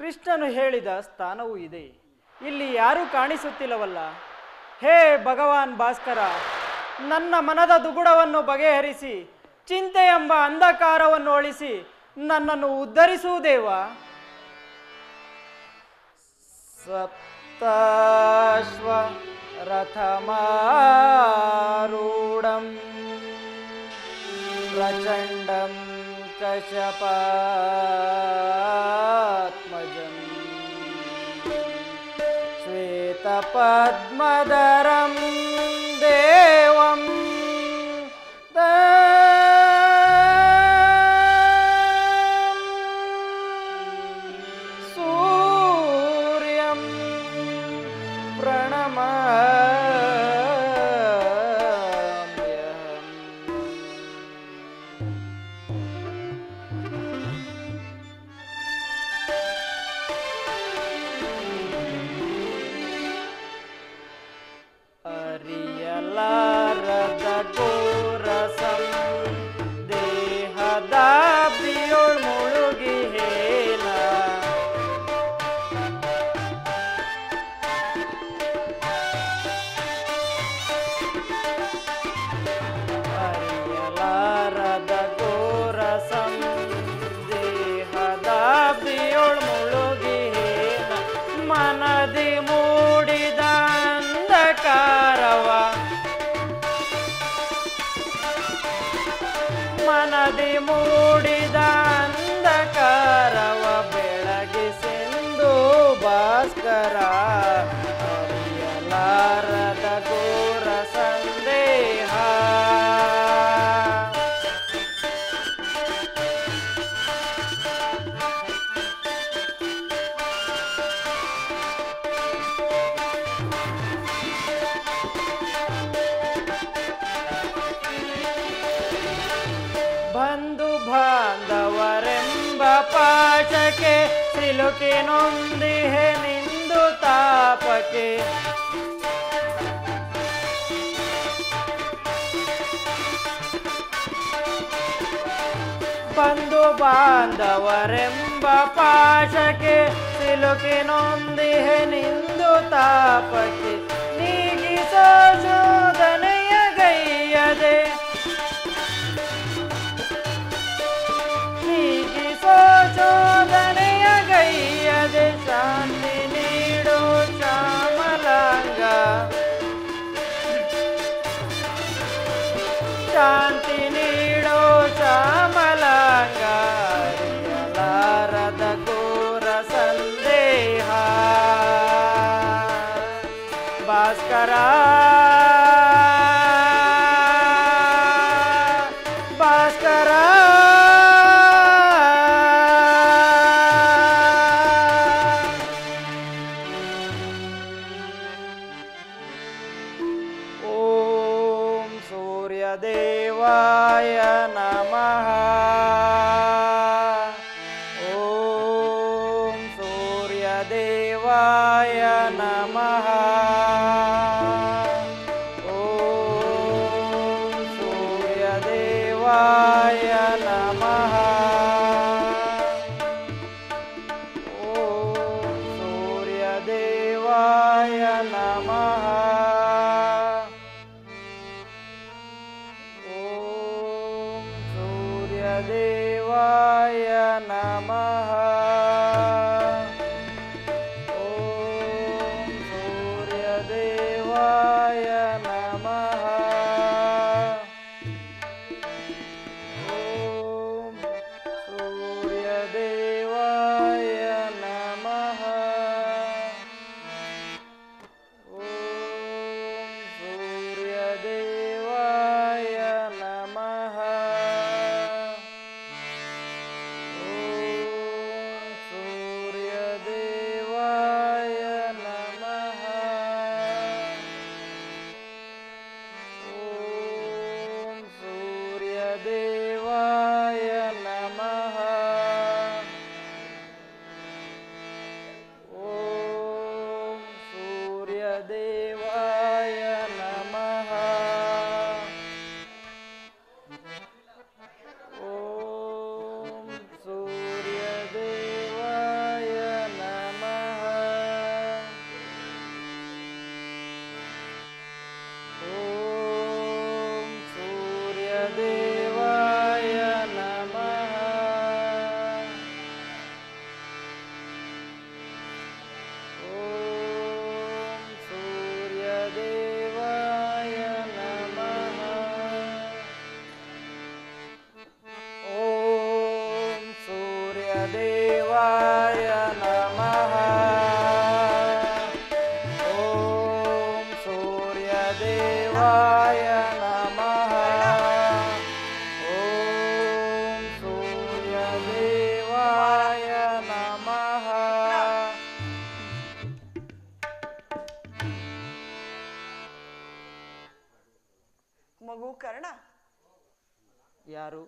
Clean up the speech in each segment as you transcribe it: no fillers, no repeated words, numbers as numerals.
ಕೃಷ್ಣನು ಹೇಳಿದ ಸ್ಥಾನವೂ ಇದೆ. ಇಲ್ಲಿ ಯಾರೂ ಕಾಣಿಸುತ್ತಿಲ್ಲವಲ್ಲ. ಹೇ ಭಗವಾನ್ ಭಾಸ್ಕರ, ನನ್ನ ಮನದ ದುಗುಡವನ್ನು ಬಗೆಹರಿಸಿ ಚಿಂತೆ ಎಂಬ ಅಂಧಕಾರವನ್ನು ಅಳಿಸಿ ನನ್ನನ್ನು ಉದ್ಧರಿಸುವುದೇವ. ಸಪ್ತಾಶ್ವ ರಥಮಾರೂಢಂ ಪ್ರಚಂಡಂ ಕಶ್ಯಪಾತ್ಮಜಂ ಶ್ವೇತಪದ್ಮಧರಂ ದೇವಂ ಸೂರ್ಯಂ ಪ್ರಣಮಾಮ್ಯಹಂ. ಅರಿಯಲಾರದ ಘೋರಸಂ ದೇಹದಾಬ್ದಿಯೊಳ್ ಮುಳುಗಿ ಹೇಲ. ಅರಿಯಲಾರದ ಘೋರಸಂ ದೇಹದಾಬ್ದಿಯೊಳ್ ಮುಳುಗಿ ಹೇಲ. ಮನದಿ ಮೂಡಿದ ಅಂಧಕಾರವ ಮನದಿ ಮೂಡಿದ ಅಂಧಕಾರವ ಬೆಳಗಿಸೆಂದು ಭಾಸ್ಕರ. ಅರಿಯಲಾರದ ಘೋರ ಸಂದೇಹ. ಬಂಧು ಬಾಂಧವರೆಂಬ ಪಾಶಕ್ಕೆ ಸಿಲುಕಿ ನೊಂದಿಹೆ ನಿಂದು ತಾಪಕ್ಕೆ. ಬಂಧು ಬಾಂಧವರೆಂಬ ಪಾಶಕ್ಕೆ ಸಿಲುಕಿ ನೊಂದಿಹೆ ನಿಂದು ತಾಪಕ್ಕೆ. ನೀಗಿಸೋ ಶೋಧನೆಯ ಗೈಯದೆ ಶೋಧನೆಯ ಗೈಯದೆ ಶಾಂತಿ ನೀಡು ಶ್ಯಾಮಲಾಂಗ. ಶಾಂತಿ ನೀಡು ಶ್ಯಾಮಲಾಂಗ. ಅರಿಯಲಾರದ ಘೋರ ಸಂದೇಹ. ಭಾಸ್ಕರ ಭಾಸ್ಕರ ದೇವಾಯ ನಮಃ. ಓಂ ಸೂರ್ಯ ದೇವಾಯ ನಮಃ. ಓಂ ಸೂರ್ಯ ದೇವಾಯ ನಮಃ. ಓಂ ಸೂರ್ಯ ದೇವಾಯ ನಮಃ. ದೇವಾಯ ನಮಃ. ಓಂ ಸೂರ್ಯ ದೇವಾಯ ನಮಃ. ಓಂ ಸೂರ್ಯ ದೇವಾಯ ನಮಃ. ಓಂ ಸೂರ್ಯ ದೇವಾಯ ನಮಃ. ಸೂರ್ಯದೇವಾಯ ನಮಃ. ಓಂ ಸೂರ್ಯದೇವಾಯ ನಮಃ. ಓಂ ಸೂರ್ಯದೇವಾಯ ನಮಃ. ಓಂ ಸೂರ್ಯದೇವಾಯ ನಮಃ. ಓಂ ಸೂರ್ಯದೇವಾಯ ನಮಃ. ಮಗು ಕರ್ಣ, ಯಾರು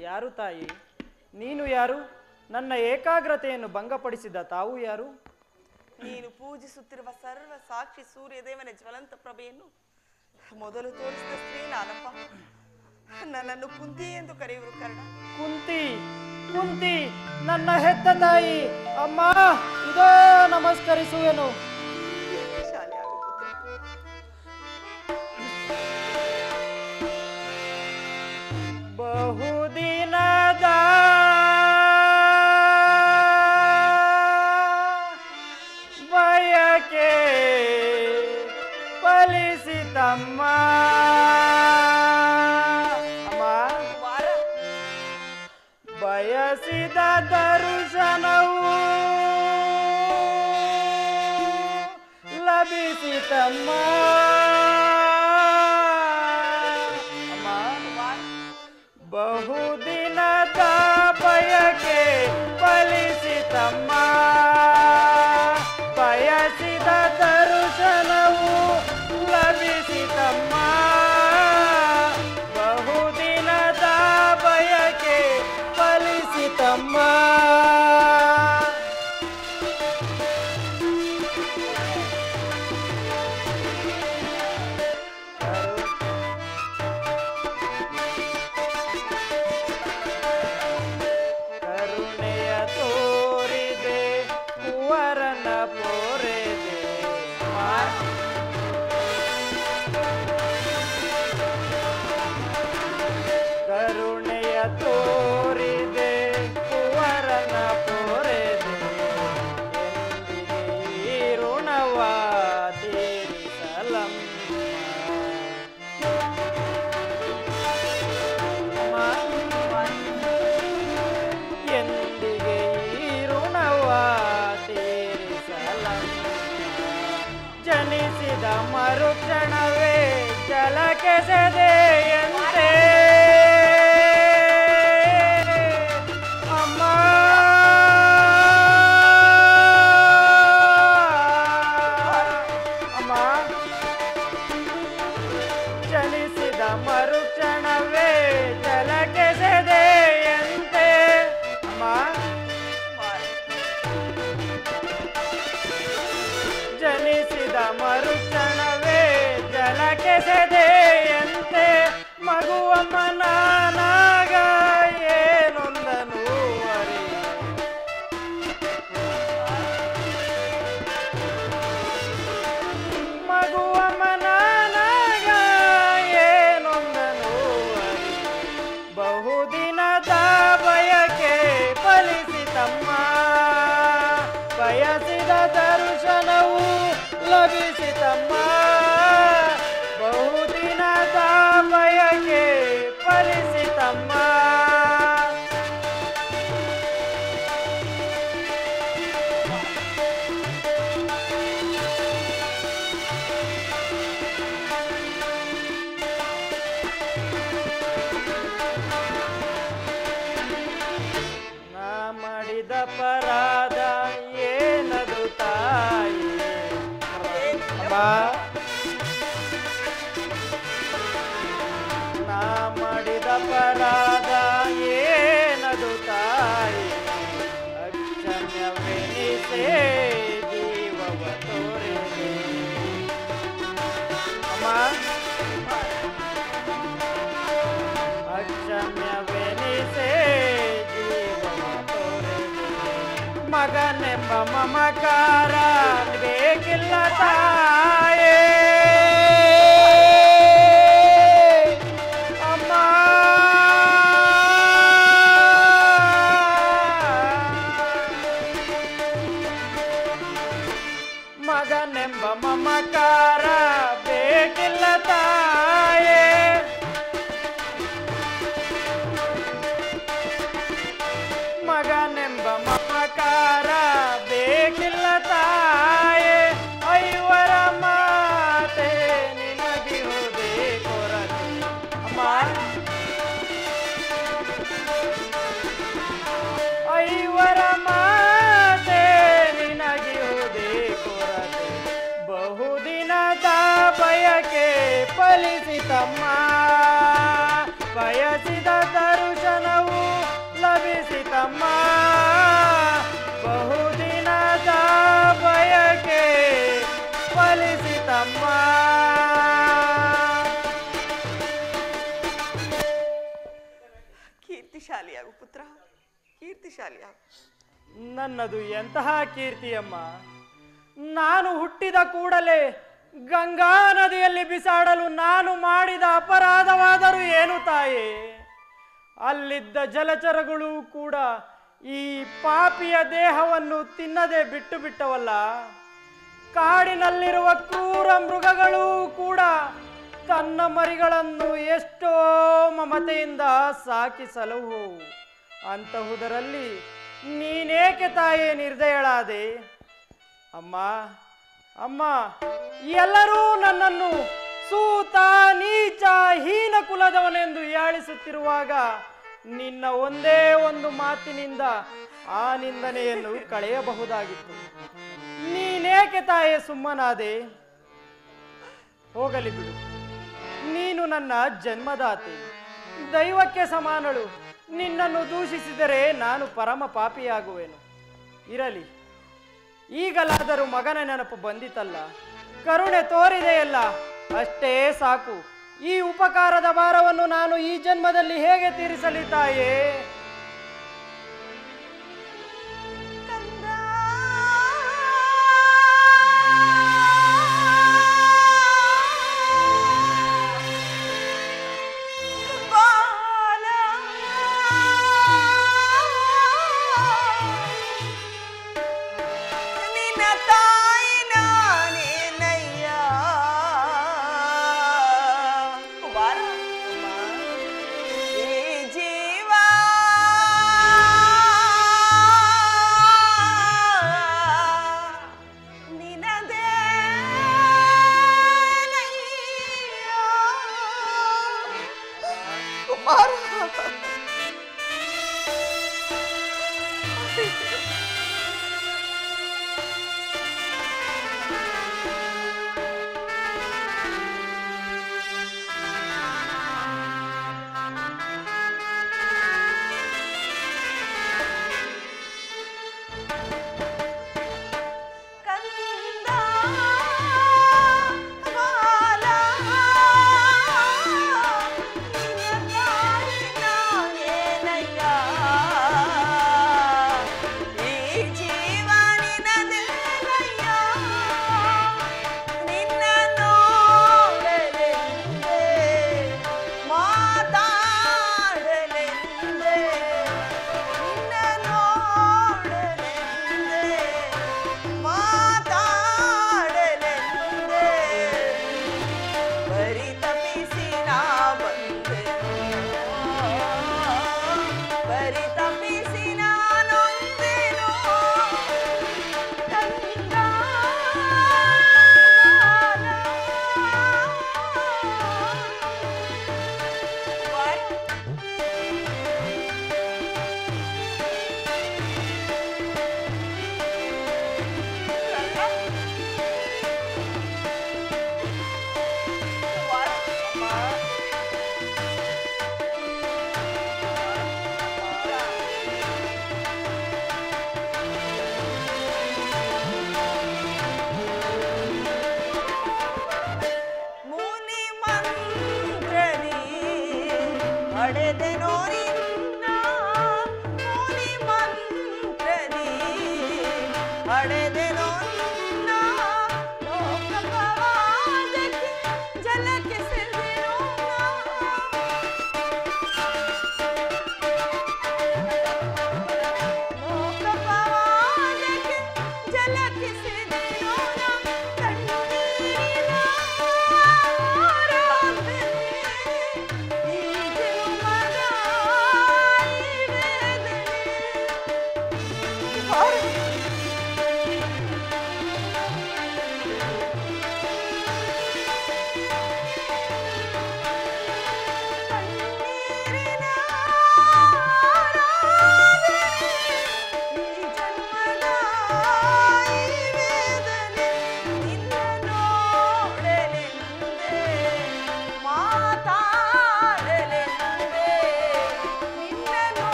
ಯಾರು ತಾಯಿ? ನೀನು ಯಾರು? ನನ್ನ ಏಕಾಗ್ರತೆಯನ್ನು ಭಂಗಪಡಿಸಿದ ತಾವು ಯಾರು? ನೀನು ಪೂಜಿಸುತ್ತಿರುವ ಸರ್ವ ಸಾಕ್ಷಿ ಸೂರ್ಯದೇವನ ಜ್ವಲಂತ ಪ್ರಭೆಯನ್ನು ಮೊದಲು ತೋರಿಸಿದ ಸ್ತ್ರೀ ನಾನಪ್ಪ. ನನ್ನನ್ನು ಕುಂತಿ ಎಂದು ಕರೆಯುವರು ಕರ್ಣ. ಕುಂತಿ ಕುಂತಿ, ನನ್ನ ಹೆತ್ತ ತಾಯಿ. ಅಮ್ಮ, ಇದೋ ನಮಸ್ಕರಿಸುವೆನು. ಶಾಲೆಯಾಗು ಪುತ್ರ. ಬಹುದಿನದ ಬಯಕೆ ಫಲಿಸಿತಮ್ಮ. ಅಮ್ಮ, ಕುಮಾರ, ಬಯಸಿದ ದರ್ಶನವು ಲಭಿಸಿತಮ್ಮ. ಅಮ್ಮ, ಕುಮಾರ, ಬಹುದಿನದ ಬಯಕೆ ಫಲಿಸಿತಮ್ಮ. ಬಯಸಿದ ದರ್ಶನವು ಲಭಿಸಿತಮ್ಮ. ಬಹುದಿನದ ಬಯಕೆ ಫಲಿಸಿತಮ್ಮ. ಕರುಣೆಯ ತೋರಿದೆ ಕುವರನ ಪೋರೆದೆ. ಕರುಣೆಯ ತೋರಿದೆ ಕುವರನ ಪೋರೆದೆ. ಎಂದಿಗೆ ಋಣವ ತೀರಿಸಲಮ್ಮ. ಎಂದಿಗೆ ಈ ಋಣವ ತೀರಿಸಲಮ್ಮ. ಜನಿಸಿದ ಮರುಕ್ಷಣವೇ ಜಲಕೆಸೆದೆಯಂತೆ. ಅಮ್ಮ, ಅಮ್ಮ, ಜನಿಸಿದ ಮರುಕ್ಷಣವೇ ಜಲಕೆಸೆದೆಯಂತೆ. ಅಮ್ಮ, ಕುಮಾರ, ಜನಿಸಿದ ಮರುಕ್ಷಣವೇ ಜಲಕೆಸೆದೆಯಂತೆ. ಮಗುವಮ್ಮ ನಾನಾಗ ಏನೊಂದನು ಅರಿ. ಮಗುವಮ್ಮ ನಾನಾಗ ಏನೊಂದನು ಅರಿ. ಬಹುದಿನದ ಬಯಕೆ ಫಲಿಸಿತಮ್ಮ. ಬಯಸಿದ ದರ್ಶನವು ಲಭಿಸಿತಮ್ಮ. ಬಹುದಿನದ ಬಯಕೆ ಫಲಿಸಿತಮ್ಮ. ನಾ ಮಾಡಿದ ಪರಾಧ ಏನದು ತಾಯಿ? ಅಮ್ಮ, ನಾ ಮಾಡಿದ ಪರಾಧ ಏನದು ತಾಯಿ? ಅಕ್ಷಮ್ಯವೆನಿಸೆ ಜೀವವ ತೋರಿದೆ. ಅಮ್ಮ, ಅಕ್ಷಮ್ಯವೆನಿಸೆ ಜೀವವ ತೋರಿದೆ. ಮಗನೆಂಬ ಮಮಕಾರ ಬೇಕಿಲ್ಲ ತಾಯೇ. ಅಮ್ಮ, ಒಲಿಸಿತಮ್ಮ. ಬಯಸಿದ ದರ್ಶನವು ಲಭಿಸಿತಮ್ಮ. ಬಹುದಿನದ ಬಯಕೆ ಫಲಿಸಿತಮ್ಮ. ಕೀರ್ತಿಶಾಲಿಯಾಗು ಪುತ್ರ, ಕೀರ್ತಿಶಾಲಿಯಾಗು. ನನ್ನದು ಎಂತಹ ಕೀರ್ತಿಯಮ್ಮ. ನಾನು ಹುಟ್ಟಿದ ಕೂಡಲೇ ಗಂಗಾ ನದಿಯಲ್ಲಿ ಬಿಸಾಡಲು ನಾನು ಮಾಡಿದ ಅಪರಾಧವಾದರೂ ಏನು ತಾಯೇ? ಅಲ್ಲಿದ್ದ ಜಲಚರಗಳು ಕೂಡ ಈ ಪಾಪಿಯ ದೇಹವನ್ನು ತಿನ್ನದೆ ಬಿಟ್ಟು ಬಿಟ್ಟವಲ್ಲ. ಕಾಡಿನಲ್ಲಿರುವ ಕ್ರೂರ ಮೃಗಗಳು ಕೂಡ ತನ್ನ ಮರಿಗಳನ್ನು ಎಷ್ಟೋ ಮಮತೆಯಿಂದ ಸಾಕಿಸಲವು. ಅಂತಹುದರಲ್ಲಿ ನೀನೇಕೆ ತಾಯೇ ನಿರ್ದಯಳಾದೆ? ಅಮ್ಮ ಅಮ್ಮ, ಎಲ್ಲರೂ ನನ್ನನ್ನು ಸೂತ, ನೀಚ, ಹೀನ ಕುಲದವನೆಂದು ಹೀಯಾಳಿಸುತ್ತಿರುವಾಗ ನಿನ್ನ ಒಂದೇ ಒಂದು ಮಾತಿನಿಂದ ಆ ನಿಂದನೆಯನ್ನು ಕಳೆಯಬಹುದಾಗಿತ್ತು. ನೀನೇಕೆ ತಾಯೇ ಸುಮ್ಮನಾದೆ? ಹೋಗಲಿ ಬಿಡು. ನೀನು ನನ್ನ ಜನ್ಮದಾತೆ, ದೈವಕ್ಕೆ ಸಮಾನಳು. ನಿನ್ನನ್ನು ದೂಷಿಸಿದರೆ ನಾನು ಪರಮ ಪಾಪಿಯಾಗುವೆನು. ಇರಲಿ, ಈಗಲಾದರೂ ಮಗನ ನೆನಪು ಬಂದಿತಲ್ಲ, ಕರುಣೆ ತೋರಿದೆಯಲ್ಲ, ಅಷ್ಟೇ ಸಾಕು. ಈ ಉಪಕಾರದ ಭಾರವನ್ನು ನಾನು ಈ ಜನ್ಮದಲ್ಲಿ ಹೇಗೆ ತೀರಿಸಲಿ ತಾಯೇ? ಜೀವ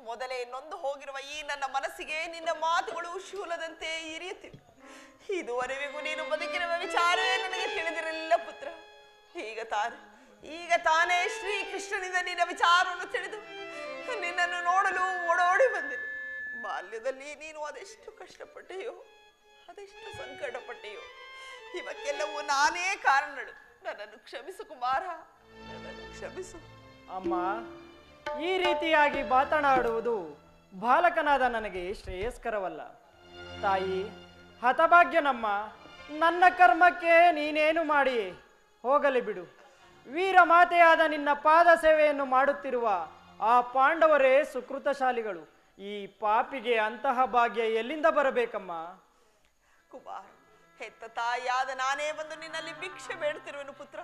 ಮೊದಲೇ ನೊಂದು ಹೋಗಿರುವ ಈ ನನ್ನ ಮನಸ್ಸಿಗೆ ನಿನ್ನ ಮಾತುಗಳು ಶೂಲದಂತೆ ಇರಿಯುತ್ತಿವೆ. ಇದುವರೆಗೂ ನೀನು ಬದುಕಿರುವ ವಿಚಾರವೇ ನನಗೆ ತಿಳಿದಿರಲಿಲ್ಲ ಪುತ್ರ. ಈಗ ತಾನೇ ಶ್ರೀಕೃಷ್ಣನಿಂದ ನಿನ್ನ ವಿಚಾರವನ್ನು ತಿಳಿದು ನಿನ್ನನ್ನು ನೋಡಲು ಓಡೋಡಿ ಬಂದೆನು. ಬಾಲ್ಯದಲ್ಲಿ ನೀನು ಅದೆಷ್ಟು ಕಷ್ಟಪಟ್ಟೆಯೋ, ಅದೆಷ್ಟು ಸಂಕಟ ಪಟ್ಟೆಯೋ, ಇವಕ್ಕೆಲ್ಲವೂ ನಾನೇ ಕಾರಣಳು. ನನ್ನನ್ನು ಕ್ಷಮಿಸು ಕುಮಾರ, ನನ್ನನ್ನು ಕ್ಷಮಿಸು. ಅಮ್ಮ, ಈ ರೀತಿಯಾಗಿ ಮಾತನಾಡುವುದು ಬಾಲಕನಾದ ನನಗೆ ಶ್ರೇಯಸ್ಕರವಲ್ಲ. ತಾಯಿ, ಹತಭಾಗ್ಯನಮ್ಮ, ನನ್ನ ಕರ್ಮಕ್ಕೆ ನೀನೇನು ಮಾಡಿ ಹೋಗಲಿ ಬಿಡು. ವೀರ ಮಾತೆಯಾದ ನಿನ್ನ ಪಾದ ಸೇವೆಯನ್ನು ಮಾಡುತ್ತಿರುವ ಆ ಪಾಂಡವರೇ ಸುಕೃತಶಾಲಿಗಳು. ಈ ಪಾಪಿಗೆ ಅಂತಹ ಭಾಗ್ಯ ಎಲ್ಲಿಂದ ಬರಬೇಕಮ್ಮ? ಕುಮಾರ್, ಹೆತ್ತ ತಾಯಿಯಾದ ನಾನೇ ಬಂದು ನಿನ್ನಲ್ಲಿ ಭಿಕ್ಷೆ ಬೇಡುತ್ತಿರುವೆನು ಪುತ್ರ.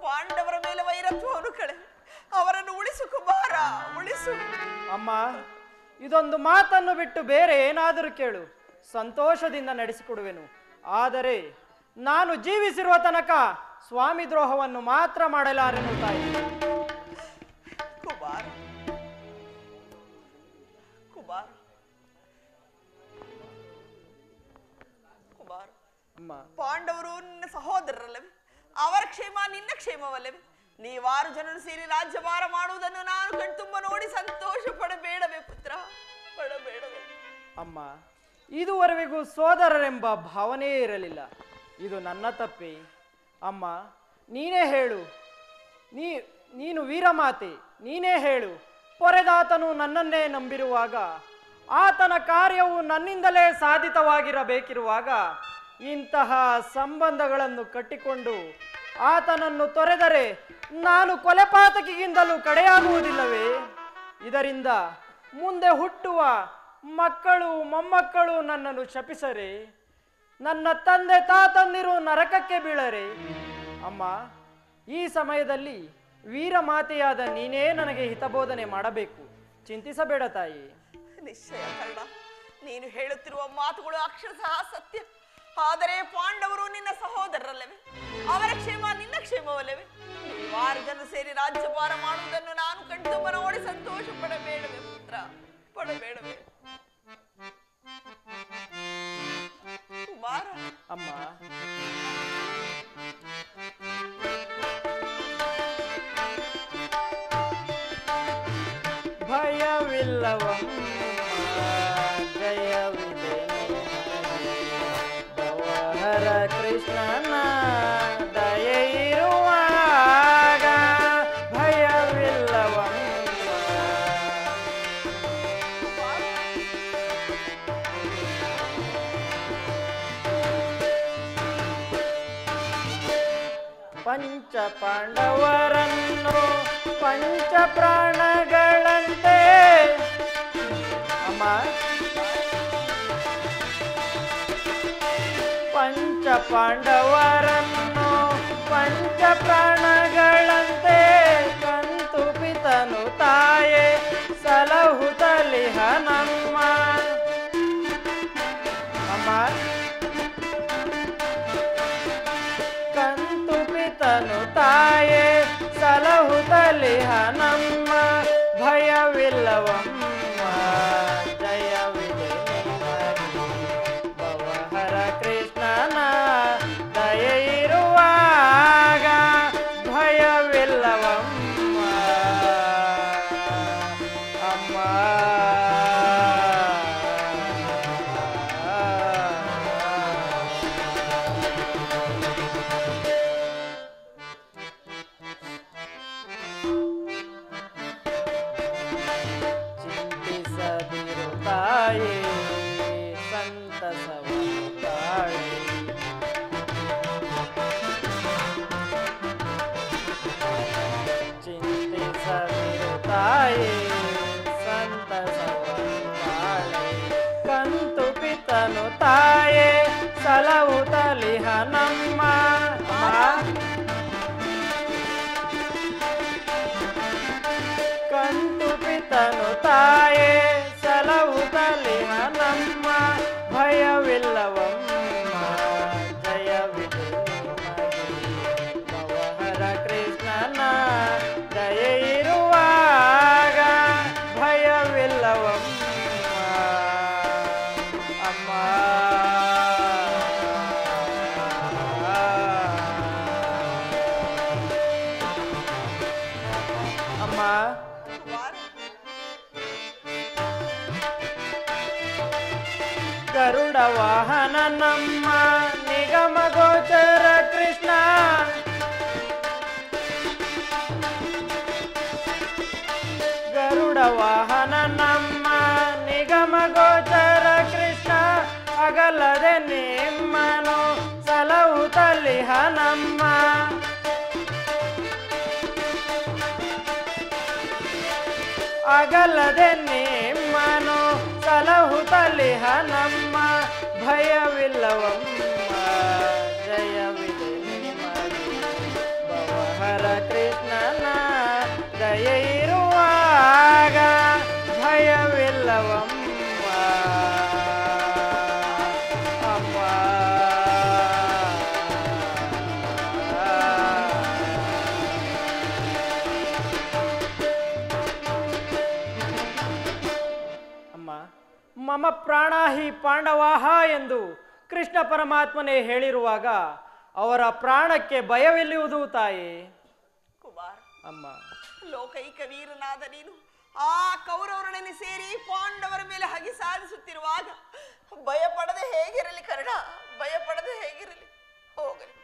ಪಾಂಡವರ ಮೇಲೆ ವೈರತ್ವವನ್ನು ಕಳೆ, ಅವರನ್ನು ಉಳಿಸು ಕುಮಾರ, ಉಳಿಸು. ಅಮ್ಮ, ಇದೊಂದು ಮಾತನ್ನು ಬಿಟ್ಟು ಬೇರೆ ಏನಾದರೂ ಕೇಳು, ಸಂತೋಷದಿಂದ ನಡೆಸಿಕೊಡುವೆನು. ಆದರೆ ನಾನು ಜೀವಿಸಿರುವ ತನಕ ಸ್ವಾಮಿ ದ್ರೋಹವನ್ನು ಮಾತ್ರ ಮಾಡಲಾರೆನು ತಾಯಿ. ಕುಮಾರ್, ಕುಮಾರ್, ಕುಮಾರ್, ಪಾಂಡವರು ನಿನ್ನ ಸಹೋದರರಲ್ಲವೇ? ಅವರ ಕ್ಷೇಮ ನಿನ್ನ ಕ್ಷೇಮವಲ್ಲವೇ? ನೀವಾರು ಜನರು ಸೇರಿ ರಾಜ್ಯಭಾರ ಮಾಡುವುದನ್ನು ನಾನು ಕಣ್ತುಂಬ ನೋಡಿ ಸಂತೋಷ ಪಡಬೇಡವೇ ಪುತ್ರ, ಪಡಬೇಡವೇ? ಅಮ್ಮ, ಇದುವರೆಗೂ ಸೋದರರೆಂಬ ಭಾವನೆಯೇ ಇರಲಿಲ್ಲ. ಇದು ನನ್ನ ತಪ್ಪೆ. ಅಮ್ಮ, ನೀನೇ ಹೇಳು. ನೀನು ವೀರಮಾತೆ, ನೀನೇ ಹೇಳು. ಪೊರೆದಾತನು ನನ್ನನ್ನೇ ನಂಬಿರುವಾಗ, ಆತನ ಕಾರ್ಯವು ನನ್ನಿಂದಲೇ ಸಾಧಿತವಾಗಿರಬೇಕಿರುವಾಗ, ಇಂತಹ ಸಂಬಂಧಗಳನ್ನು ಕಟ್ಟಿಕೊಂಡು ಆತನನ್ನು ತೊರೆದರೆ ನಾನು ಕೊಲೆಪಾತಕಿಗಿಂತಲೂ ಕಡೆಯಾಗುವುದಿಲ್ಲವೇ? ಇದರಿಂದ ಮುಂದೆ ಹುಟ್ಟುವ ಮಕ್ಕಳು ಮೊಮ್ಮಕ್ಕಳು ನನ್ನನ್ನು ಶಪಿಸರೆ, ನನ್ನ ತಂದೆ ತಾತಂದಿರು ನರಕಕ್ಕೆ ಬೀಳರೆ. ಅಮ್ಮ, ಈ ಸಮಯದಲ್ಲಿ ವೀರಮಾತೆಯಾದ ನೀನೇ ನನಗೆ ಹಿತಬೋಧನೆ ಮಾಡಬೇಕು. ಚಿಂತಿಸಬೇಡ ತಾಯಿ. ನಿಶ್ಚಯ ಕರ್ಣ, ನೀನು ಹೇಳುತ್ತಿರುವ ಮಾತುಗಳು ಅಕ್ಷರಶಃ ಸತ್ಯ. ಆದರೆ ಪಾಂಡವರು ನಿನ್ನ ಸಹೋದರರಲ್ಲವೇ? ಅವರ ಕ್ಷೇಮ ನಿನ್ನ ಕ್ಷೇಮವಲ್ಲವೇ? ನೀವಾರು ಜನ ಸೇರಿ ರಾಜ್ಯಭಾರ ಮಾಡುವುದನ್ನು ನಾನು ಕಣ್ತುಂಬ ನೋಡಿ ಸಂತೋಷ ಪಡಬೇಡವೇ ಪುತ್ರ, ಪಡಬೇಡವೇ? ಕುಮಾರ. ಅಮ್ಮ, ಭಯವಿಲ್ಲವಮ್ಮ, ಜಯವಿದೆ ಭವಹರ ಕೃಷ್ಣನ ದಯೆ ಇರುವಾಗ. ಭಯವಿಲ್ಲವಮ್ಮ. ಪಂಚ ಪಾಂಡವರನ್ನು ಪಂಚ ಪ್ರಾಣಗಳಂತೆ. ಅಮ್ಮ, ಪಂಚ ಪಾಂಡವರನ್ನು ಪಂಚ ಪ್ರಾಣಗಳಂತೆ ಕಂತು ಪಿತನು ತಾಯೇ ಸಲಹುತ್ತಲಿಹ ನಮ್ಮ. ಅಮ್ಮ, ಕಂತು ಪಿತನು ತಾಯೇ ಸಲಹುತ್ತಲಿಹ ನಮ್ಮ. ಭಯವಿಲ್ಲವಮ್ಮ, ಜಯವಿದೆ ಭವಹರ ಕೃಷ್ಣನ ದಯೆ ಇರುವಾಗ. ಭಯವಿಲ್ಲವಮ್ಮ ಅಮ್ಮ. ಚಿಂತಿಸದಿರು ತಾಯೇ, ಸಂತಸವನ್ನು ತಾಳೆ. ಚಿಂತಿಸದಿರು ತಾಯೇ, ಸಂತಸವನ್ನು ತಾಳೆ. ಕಂತು ಪಿತನು ತಾಯೇ ಸಲಹುತ್ತಲಿಹ ನಮ್ಮ. ಕಂತು ಪಿತನು ತಾಯೇ ಸಲಹುತ್ತಲಿಹ ನಮ್ಮ. ಭಯವಿಲ್ಲವಮ್ಮ, ಜಯವಿದೆ ಭವಹರ ಕೃಷ್ಣನ ದಯೆ ಇರುವಾಗ. ಭಯವಿಲ್ಲ ಅಮ್ಮ ಕುಮಾರ, ಗರುಡ ವಾಹನ ನಮ್ಮ ನಿಗಮ ಗೋಚರ ಕೃಷ್ಣ, ಗರುಡ ವಾಹನ ನಮ್ಮ ನಿಗಮ ಗೋಚರ ಕೃಷ್ಣ, ಅಗಲದೆ ನಿಮ್ಮನು ಸಲಹುತ್ತಲಿಹ ನಮ್ಮ, ಅಗಲದೆ ನಿಮ್ಮನು ಸಲಹುತ್ತಲಿಹ ನಮ್ಮ, ಭಯವಿಲ್ಲವಮ್ಮ ಜಯವಿದೆ ನಿಮ್ಮದು, ಭವಹರ ಕೃಷ್ಣನ ದಯ ಇರುವಾಗ ಭಯವಿಲ್ಲವಮ್ಮ ಅಮ್ಮ. ಅಮ್ಮ, ಮಮ ಪ್ರಾಣಾಹಿ ಪಾಂಡವಾಹ ಎಂದು ಕೃಷ್ಣ ಪರಮಾತ್ಮನೇ ಹೇಳಿರುವಾಗ ಅವರ ಪ್ರಾಣಕ್ಕೆ ಭಯವಿಲ್ಲುವುದು ತಾಯಿ. ಕುಮಾರ, ಅಮ್ಮ, ಲೋಕೈಕ ವೀರನಾದ ನೀನು ಆ ಕೌರವರೊಡನೆ ಸೇರಿ ಪಾಂಡವರ ಮೇಲೆ ಹಗಿ ಸಾಧಿಸುತ್ತಿರುವಾಗ ಭಯಪಡದೆ ಹೇಗಿರಲಿ ಕರ್ಣ, ಭಯಪಡದೆ ಹೇಗಿರಲಿ. ಹೋಗಲಿ,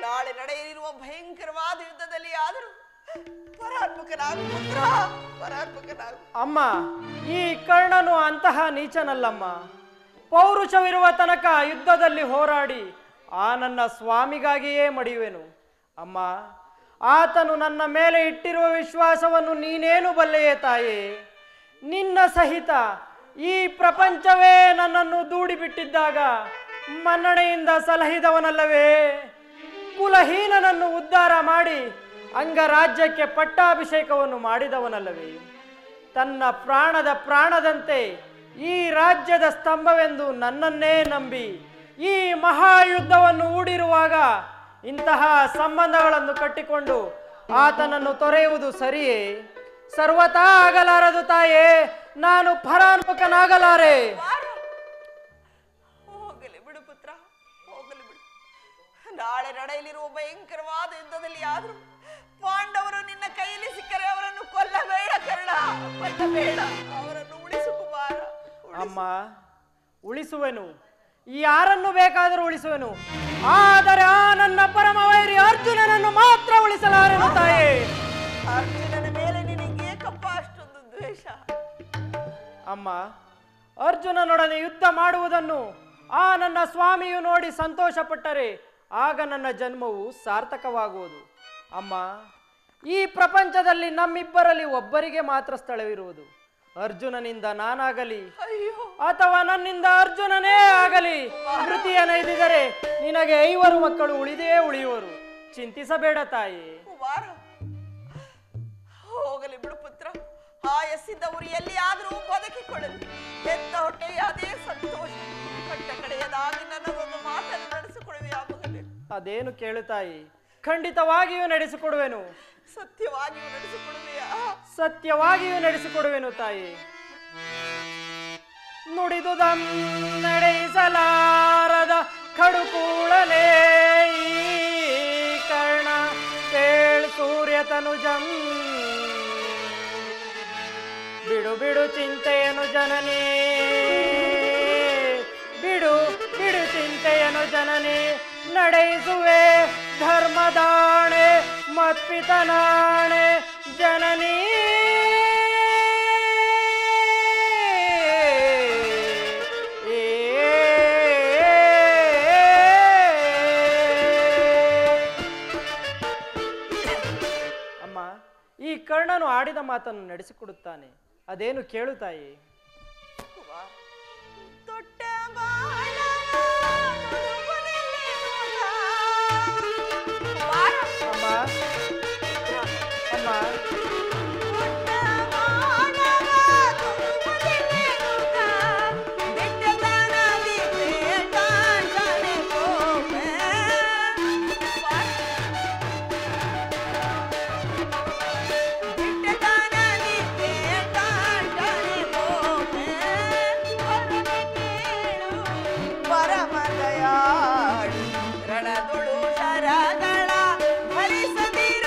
ನಾಳೆ ನಡೆಯಲಿರುವ ಭಯಂಕರವಾದ ಯುದ್ಧದಲ್ಲಿ ಆದರೂ ಪರಾತ್ಮಕನಾಗು ಪುತ್ರ, ಪರಾತ್ಮಕನಾಗು. ಅಮ್ಮ, ಈ ಕರ್ಣನು ಅಂತಹ ನೀಚನಲ್ಲಮ್ಮ. ಪೌರುಷವಿರುವ ತನಕ ಯುದ್ಧದಲ್ಲಿ ಹೋರಾಡಿ ಆ ನನ್ನ ಸ್ವಾಮಿಗಾಗಿಯೇ ಮಡಿಯುವೆನು. ಅಮ್ಮ, ಆತನು ನನ್ನ ಮೇಲೆ ಇಟ್ಟಿರುವ ವಿಶ್ವಾಸವನ್ನು ನೀನೇನು ಬಲ್ಲೆಯೇ ತಾಯೇ? ನಿನ್ನ ಸಹಿತ ಈ ಪ್ರಪಂಚವೇ ನನ್ನನ್ನು ದೂಡಿಬಿಟ್ಟಿದ್ದಾಗ ಮನ್ನಣೆಯಿಂದ ಸಲಹಿದವನಲ್ಲವೇ? ಕುಲಹೀನನನ್ನು ಉದ್ಧಾರ ಮಾಡಿ ಅಂಗರಾಜ್ಯಕ್ಕೆ ಪಟ್ಟಾಭಿಷೇಕವನ್ನು ಮಾಡಿದವನಲ್ಲವೇ? ತನ್ನ ಪ್ರಾಣದ ಪ್ರಾಣದಂತೆ ಈ ರಾಜ್ಯದ ಸ್ತಂಭವೆಂದು ನನ್ನನ್ನೇ ನಂಬಿ ಈ ಮಹಾಯುದ್ಧವನ್ನು ಹೂಡಿರುವಾಗ ಇಂತಹ ಸಂಬಂಧಗಳನ್ನು ಕಟ್ಟಿಕೊಂಡು ಆತನನ್ನು ತೊರೆಯುವುದು ಸರಿಯೇ? ಸರ್ವತಾ ಆಗಲಾರದು ತಾಯೇ, ನಾನು ಪರಾನ್ಮುಖನಾಗಲಾರೆ. ಹೋಗಲಿ ಬಿಡು ಪುತ್ರ, ಹೋಗಲಿ ಬಿಡು. ನಾಳೆ ನಡೆಯಲಿರುವ ಭಯಂಕರವಾದ ಯುದ್ಧದಲ್ಲಿ ಆದರೂ ಪಾಂಡವರು ನಿನ್ನ ಕೈಯಲ್ಲಿ ಸಿಕ್ಕರೆ ಅವರನ್ನು ಕೊಲ್ಲಬೇಡ ಕರ್ಣ, ಕೊಲ್ಲಬೇಡ, ಅವರನ್ನು ಉಳಿಸು ಕುಮಾರ. ಅಮ್ಮ, ಉಳಿಸುವೆನು, ಯಾರನ್ನು ಬೇಕಾದರೂ ಉಳಿಸುವೆನು, ಆದರೆ ಆ ನನ್ನ ಪರಮ ವೈರಿ ಅರ್ಜುನನನ್ನು ಮಾತ್ರ ಉಳಿಸಲಾರೆನು ತಾಯೇ. ಅರ್ಜುನನ ಮೇಲೆ ನಿನಗೆ ಏಕಪ್ಪ ಅಷ್ಟೊಂದು ದ್ವೇಷ? ಅಮ್ಮ, ಅರ್ಜುನನೊಡನೆ ಯುದ್ಧ ಮಾಡುವುದನ್ನು ಆ ನನ್ನ ಸ್ವಾಮಿಯು ನೋಡಿ ಸಂತೋಷಪಟ್ಟರೆ ಆಗ ನನ್ನ ಜನ್ಮವು ಸಾರ್ಥಕವಾಗುವುದು. ಅಮ್ಮ, ಈ ಪ್ರಪಂಚದಲ್ಲಿ ನಮ್ಮಿಬ್ಬರಲ್ಲಿ ಒಬ್ಬರಿಗೆ ಮಾತ್ರ ಸ್ಥಳವಿರುವುದು. ಅರ್ಜುನನಿಂದ ನಾನಾಗಲಿ ಅಥವಾ ನನ್ನಿಂದ ಅರ್ಜುನನೇ ಆಗಲಿ ಮೃತಿಯನ್ನೈದಿದರೆ ನಿನಗೆ 5 ಮಕ್ಕಳು ಉಳಿದೇ ಉಳಿಯುವರು. ಚಿಂತಿಸಬೇಡ ತಾಯಿ. ಹೋಗಲಿ ಬಿಡು ಪುತ್ರ, ಆಯಸ್ಸಿದ್ದವರು ಎಲ್ಲಿ ಆದರೂ ಬದುಕಿಕೊಳ್ಳಲಿ. ಎತ್ತ ಹೊಟ್ಟೆಯ ಅದೇ ಸಂತೋಷ. ಕಟ್ಟ ಕಡೆಯದಾಗಿ ನನ್ನದೊಂದು ಮಾತನ್ನು ನಡೆಸಿಕೊಡುವೆ ಆ ಮಗನೇ. ಅದೇನು ಕೇಳು ತಾಯಿ, ಖಂಡಿತವಾಗಿಯೂ ನಡೆಸಿಕೊಡುವೆನು. ಸತ್ಯವಾಗಿಯೂ ನಡೆಸಿಕೊಡುವೆಯಾ? ಸತ್ಯವಾಗಿಯೂ ನಡೆಸಿಕೊಡುವೆನು ತಾಯಿ. ನುಡಿದುದಂ ನಡೆಸಲಾರದ ಕಡುಕೂಳಲೇ ಈ ಕರ್ಣ ಕೇಳ್ ಸೂರ್ಯ ತನುಜಂ. ಬಿಡು ಬಿಡು ಚಿಂತೆಯನು ಜನನಿ, ಬಿಡು ಬಿಡು ಚಿಂತೆಯನು ಜನನಿ, ನಡೆಸುವೆ ಧರ್ಮದಾಣೆ ಮತ್ಪಿತನಾಣೆ ಜನನಿ. ಅಮ್ಮ, ಈ ಕರ್ಣನು ಆಡಿದ ಮಾತನ್ನು ನಡೆಸಿಕೊಡುತ್ತಾನೆ, ಅದೇನು ಕೇಳು ತಾಯಿ. ಅಮ್ಮ ಅಮ್ಮ ರಣದೊಳು ಶರಗಳ ಹರಿಸದಿರು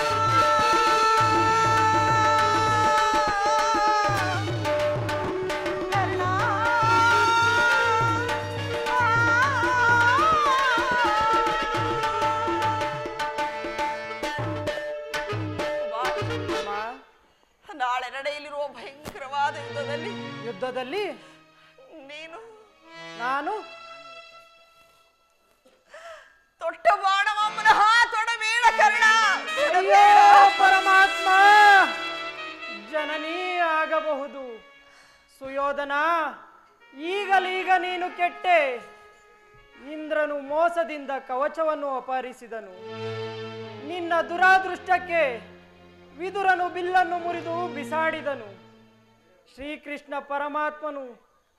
ನಾಳೆ ನಡೆಯಲಿರುವ ಭಯಂಕರವಾದ ಯುದ್ಧದಲ್ಲಿ ನೀನು ನಾನು ತೊಟ್ಟ ಬಾಣವ ಪುನಃ ತೊಡಬೇಡ ಕರ್ಣ. ಅಯ್ಯೋ ಪರಮಾತ್ಮ, ಜನನೀ ಆಗಬಹುದು. ಸುಯೋಧನ, ಈಗಲೀಗ ನೀನು ಕೆಟ್ಟೆ. ಇಂದ್ರನು ಮೋಸದಿಂದ ಕವಚವನ್ನು ಅಪಹರಿಸಿದನು. ನಿನ್ನ ದುರಾದೃಷ್ಟಕ್ಕೆ ವಿದುರನು ಬಿಲ್ಲನ್ನು ಮುರಿದು ಬಿಸಾಡಿದನು. ಶ್ರೀಕೃಷ್ಣ ಪರಮಾತ್ಮನು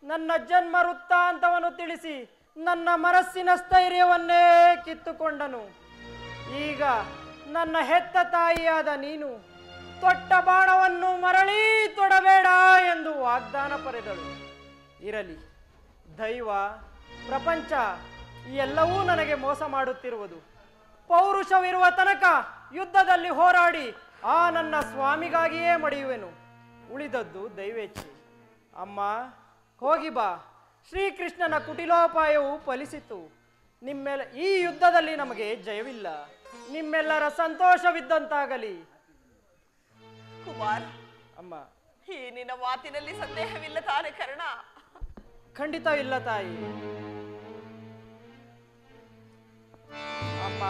ನನ್ನ ಜನ್ಮ ವೃತ್ತಾಂತವನ್ನು ತಿಳಿಸಿ ನನ್ನ ಮನಸ್ಸಿನ ಸ್ಥೈರ್ಯವನ್ನೇ ಕಿತ್ತುಕೊಂಡನು. ಈಗ ನನ್ನ ಹೆತ್ತ ತಾಯಿಯಾದ ನೀನು ತೊಟ್ಟ ಬಾಣವನ್ನು ಮರಳಿ ತೊಡಬೇಡ ಎಂದು ವಾಗ್ದಾನ ಪಡೆದಳು. ಇರಲಿ, ದೈವ, ಪ್ರಪಂಚ ಈ ಎಲ್ಲವೂ ನನಗೆ ಮೋಸ ಮಾಡುತ್ತಿರುವುದು. ಪೌರುಷವಿರುವ ತನಕ ಯುದ್ಧದಲ್ಲಿ ಹೋರಾಡಿ ಆ ನನ್ನ ಸ್ವಾಮಿಗಾಗಿಯೇ ಮಡಿಯುವೆನು. ಉಳಿದದ್ದು ದೈವೇಚ್ಛೆ. ಅಮ್ಮ, ಹೋಗಿ ಬಾ. ಶ್ರೀಕೃಷ್ಣನ ಕುಟಿಲೋಪಾಯವು ಫಲಿಸಿತು. ಈ ಯುದ್ಧದಲ್ಲಿ ನಮಗೆ ಜಯವಿಲ್ಲ. ನಿಮ್ಮೆಲ್ಲರ ಸಂತೋಷವಿದ್ದಂತಾಗಲಿ. ಕುಮಾರ್, ಅಮ್ಮ, ಈ ನಿನ್ನ ಮಾತಿನಲ್ಲಿ ಸಂದೇಹವಿಲ್ಲ ತಾನೆ ಕರ್ಣ? ಖಂಡಿತವಿಲ್ಲ ತಾಯಿ. ಅಮ್ಮ,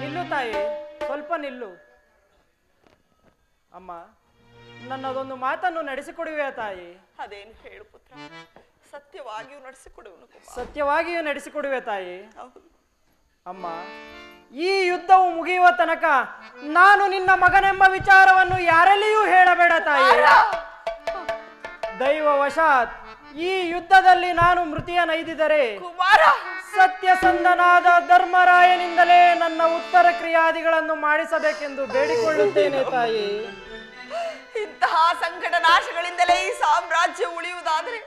ನಿಲ್ಲು ತಾಯಿ, ಸ್ವಲ್ಪ ನಿಲ್ಲು. ಅಮ್ಮ, ನನ್ನದೊಂದು ಮಾತನ್ನು ನಡೆಸಿಕೊಡುವೆಯಾ ತಾಯಿ? ಅದೇನು ಹೇಳು ಪುತ್ರ. ಸತ್ಯವಾಗಿಯೂ ನಡೆಸಿಕೊಡುವನು. ಸತ್ಯವಾಗಿಯೂ ನಡೆಸಿಕೊಡುವೆ ತಾಯಿ. ಹೌದು. ಅಮ್ಮ, ಈ ಯುದ್ಧವು ಮುಗಿಯುವ ತನಕ ನಾನು ನಿನ್ನ ಮಗನೆಂಬ ವಿಚಾರವನ್ನು ಯಾರಲ್ಲಿಯೂ ಹೇಳಬೇಡ ತಾಯಿ. ದೈವವಶಾತ್ ಈ ಯುದ್ಧದಲ್ಲಿ ನಾನು ಮೃತಿಯನ್ನೈದಿದರೆ ಸತ್ಯಸಂಧನಾದ ಧರ್ಮರಾಯನಿಂದಲೇ ನನ್ನ ಉತ್ತರ ಕ್ರಿಯಾದಿಗಳನ್ನು ಮಾಡಿಸಬೇಕೆಂದು ಬೇಡಿಕೊಳ್ಳುತ್ತೇನೆ ತಾಯಿ. ಇಂತಹ ಸಂಕಟ ನಾಶಗಳಿಂದಲೇ ಈ ಸಾಮ್ರಾಜ್ಯ ಉಳಿಯುವುದಾದರೆ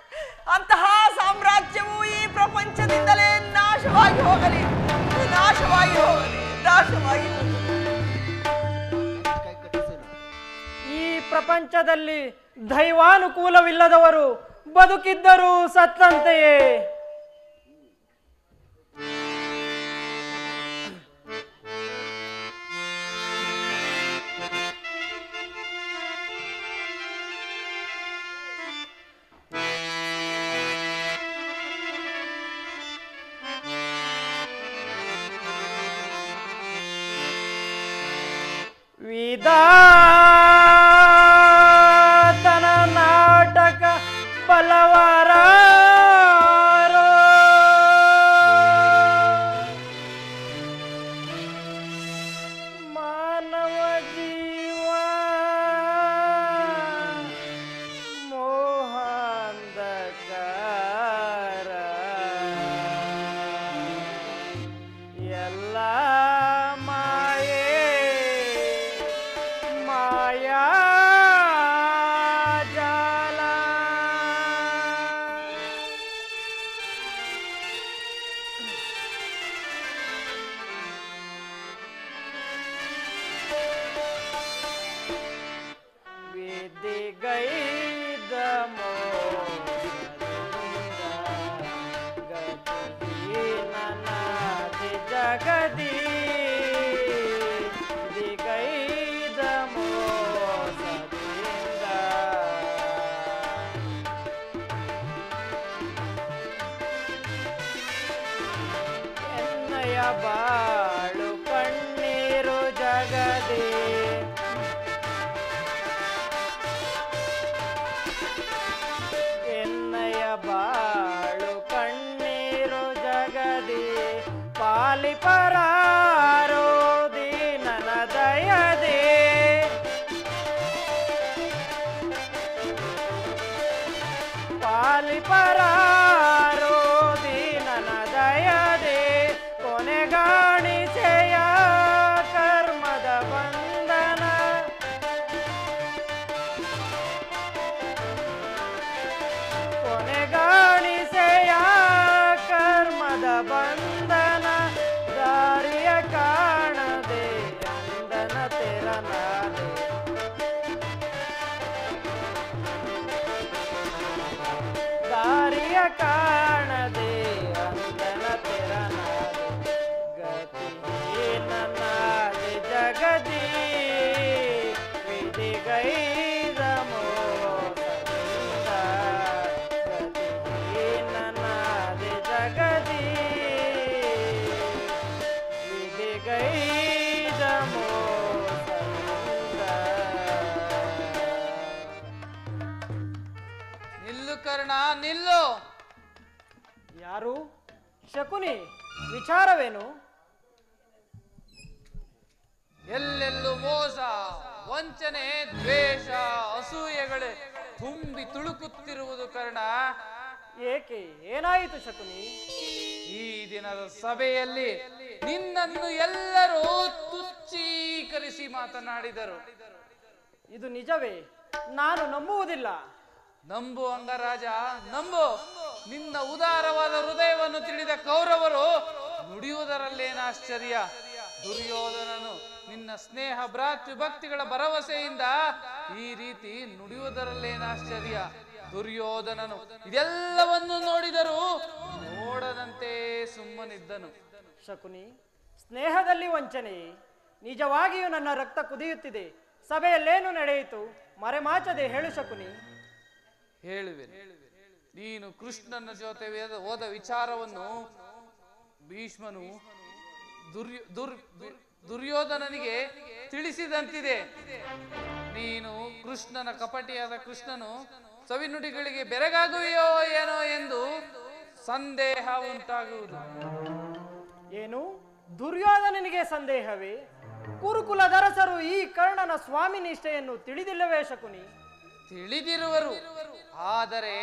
ಅಂತಹ ಸಾಮ್ರಾಜ್ಯವು ಈ ಪ್ರಪಂಚದಿಂದಲೇ ನಾಶವಾಗಿ ಹೋಗಲಿ, ನಾಶವಾಗಿ ಹೋಗಲಿ, ನಾಶವಾಗಿ ಹೋಗಲಿ. ಈ ಪ್ರಪಂಚದಲ್ಲಿ ದೈವಾನುಕೂಲವಿಲ್ಲದವರು ಬದುಕಿದ್ದರೂ ಸತ್ತಂತೆಯೇ. ವಿಧಾತನ ನಾಟಕ ಬಲವರ ಮಾನವ ಜೀವ ಮೋಹಾಂಧಕಾರ ಎಲ್ಲ ಜಗದಿ ದಿಗೈದ ಮೋಸದಿಂದ ಎನ್ನಯ ಬಾಳು ಕಣ್ಣೀರು ಜಗದಿ ಎನ್ನಯ ಬಾಳು ಕಣ್ಣೀರು ಜಗದಿ ಪಾಲಿಪರಾರೋ ದೀನನ ದಯದೆ ಪಾಲಿಪರಾರೋ ದೀನನ ದಯದೆ ಕೊನೆಗಾಣಿಸೆಯ ಕರ್ಮದ ಬಂಧನ ಕೊನೆಗಾಣಿಸೆಯ ಕರ್ಮದ ಬಂಧನ ದಾರಿಯ ಕಾಣದೆ ಅಂದನ ತೆರನಾದೆ ದಾರಿಯ ಕಾಣದೆ ಅಂದನ ತೆರನಾದೆ ಗತಿಹೀನನಾದೆ ಜಗದಿ ವಿಧಿಗೈ ಕರ್ಣ, ನಿಲ್ಲು. ಯಾರು? ಶಕುನಿ, ವಿಚಾರವೇನು? ಎಲ್ಲೆಲ್ಲೂ ಮೋಸ, ವಂಚನೆ, ದ್ವೇಷ, ಅಸೂಯೆಗಳೇ ತುಂಬಿ ತುಳುಕುತ್ತಿರುವುದು ಕರ್ಣ. ಏಕೆ, ಏನಾಯಿತು ಶಕುನಿ? ಈ ದಿನದ ಸಭೆಯಲ್ಲಿ ನಿನ್ನನ್ನು ಎಲ್ಲರೂ ತುಚ್ಛೀಕರಿಸಿ ಮಾತನಾಡಿದರು. ಇದು ನಿಜವೇ? ನಾನು ನಂಬುವುದಿಲ್ಲ. ನಂಬು ಅಂಗರಾಜ, ನಂಬು. ನಿನ್ನ ಉದಾರವಾದ ಹೃದಯವನ್ನು ತಿಳಿದ ಕೌರವರು ನುಡಿಯುವುದರಲ್ಲೇನ ಆಶ್ಚರ್ಯ. ದುರ್ಯೋಧನನು ನಿನ್ನ ಸ್ನೇಹ ಭ್ರಾತೃ ಭಕ್ತಿಗಳ ಭರವಸೆಯಿಂದ ಈ ರೀತಿ ನುಡಿಯುವುದರಲ್ಲೇನ ಆಶ್ಚರ್ಯ. ದುರ್ಯೋಧನನು ಇದೆಲ್ಲವನ್ನು ನೋಡಿದರೂ ನೋಡದಂತೆ ಸುಮ್ಮನಿದ್ದನು. ಶಕುನಿ, ಸ್ನೇಹದಲ್ಲಿ ವಂಚನೆ? ನಿಜವಾಗಿಯೂ ನನ್ನ ರಕ್ತ ಕುದಿಯುತ್ತಿದೆ. ಸಭೆಯಲ್ಲೇನು ನಡೆಯಿತು? ಮರೆಮಾಚದೆ ಹೇಳು ಶಕುನಿ. ಹೇಳುವೆ. ನೀನು ಕೃಷ್ಣನ ಜೊತೆ ಹೋದ ವಿಚಾರವನ್ನು ಭೀಷ್ಮನು ದುರ್ಯೋಧನನಿಗೆ ತಿಳಿಸಿದಂತಿದೆ. ನೀನು ಕೃಷ್ಣನ ಕಪಟಿಯಾದ ಕೃಷ್ಣನು ಸವಿನುಡಿಗಳಿಗೆ ಬೆರಗಾಗುವೆಯೋ ಏನೋ ಎಂದು ಸಂದೇಹ ಉಂಟಾಗುವುದು. ಏನು? ದುರ್ಯೋಧನನಿಗೆ ಸಂದೇಹವೇ? ಕುರುಕುಲದರಸರು ಈ ಕರ್ಣನ ಸ್ವಾಮಿ ನಿಷ್ಠೆಯನ್ನು ತಿಳಿದಿಲ್ಲವೇ ಶಕುನಿ? ತಿಳಿದಿರುವರು. ಆದರೆ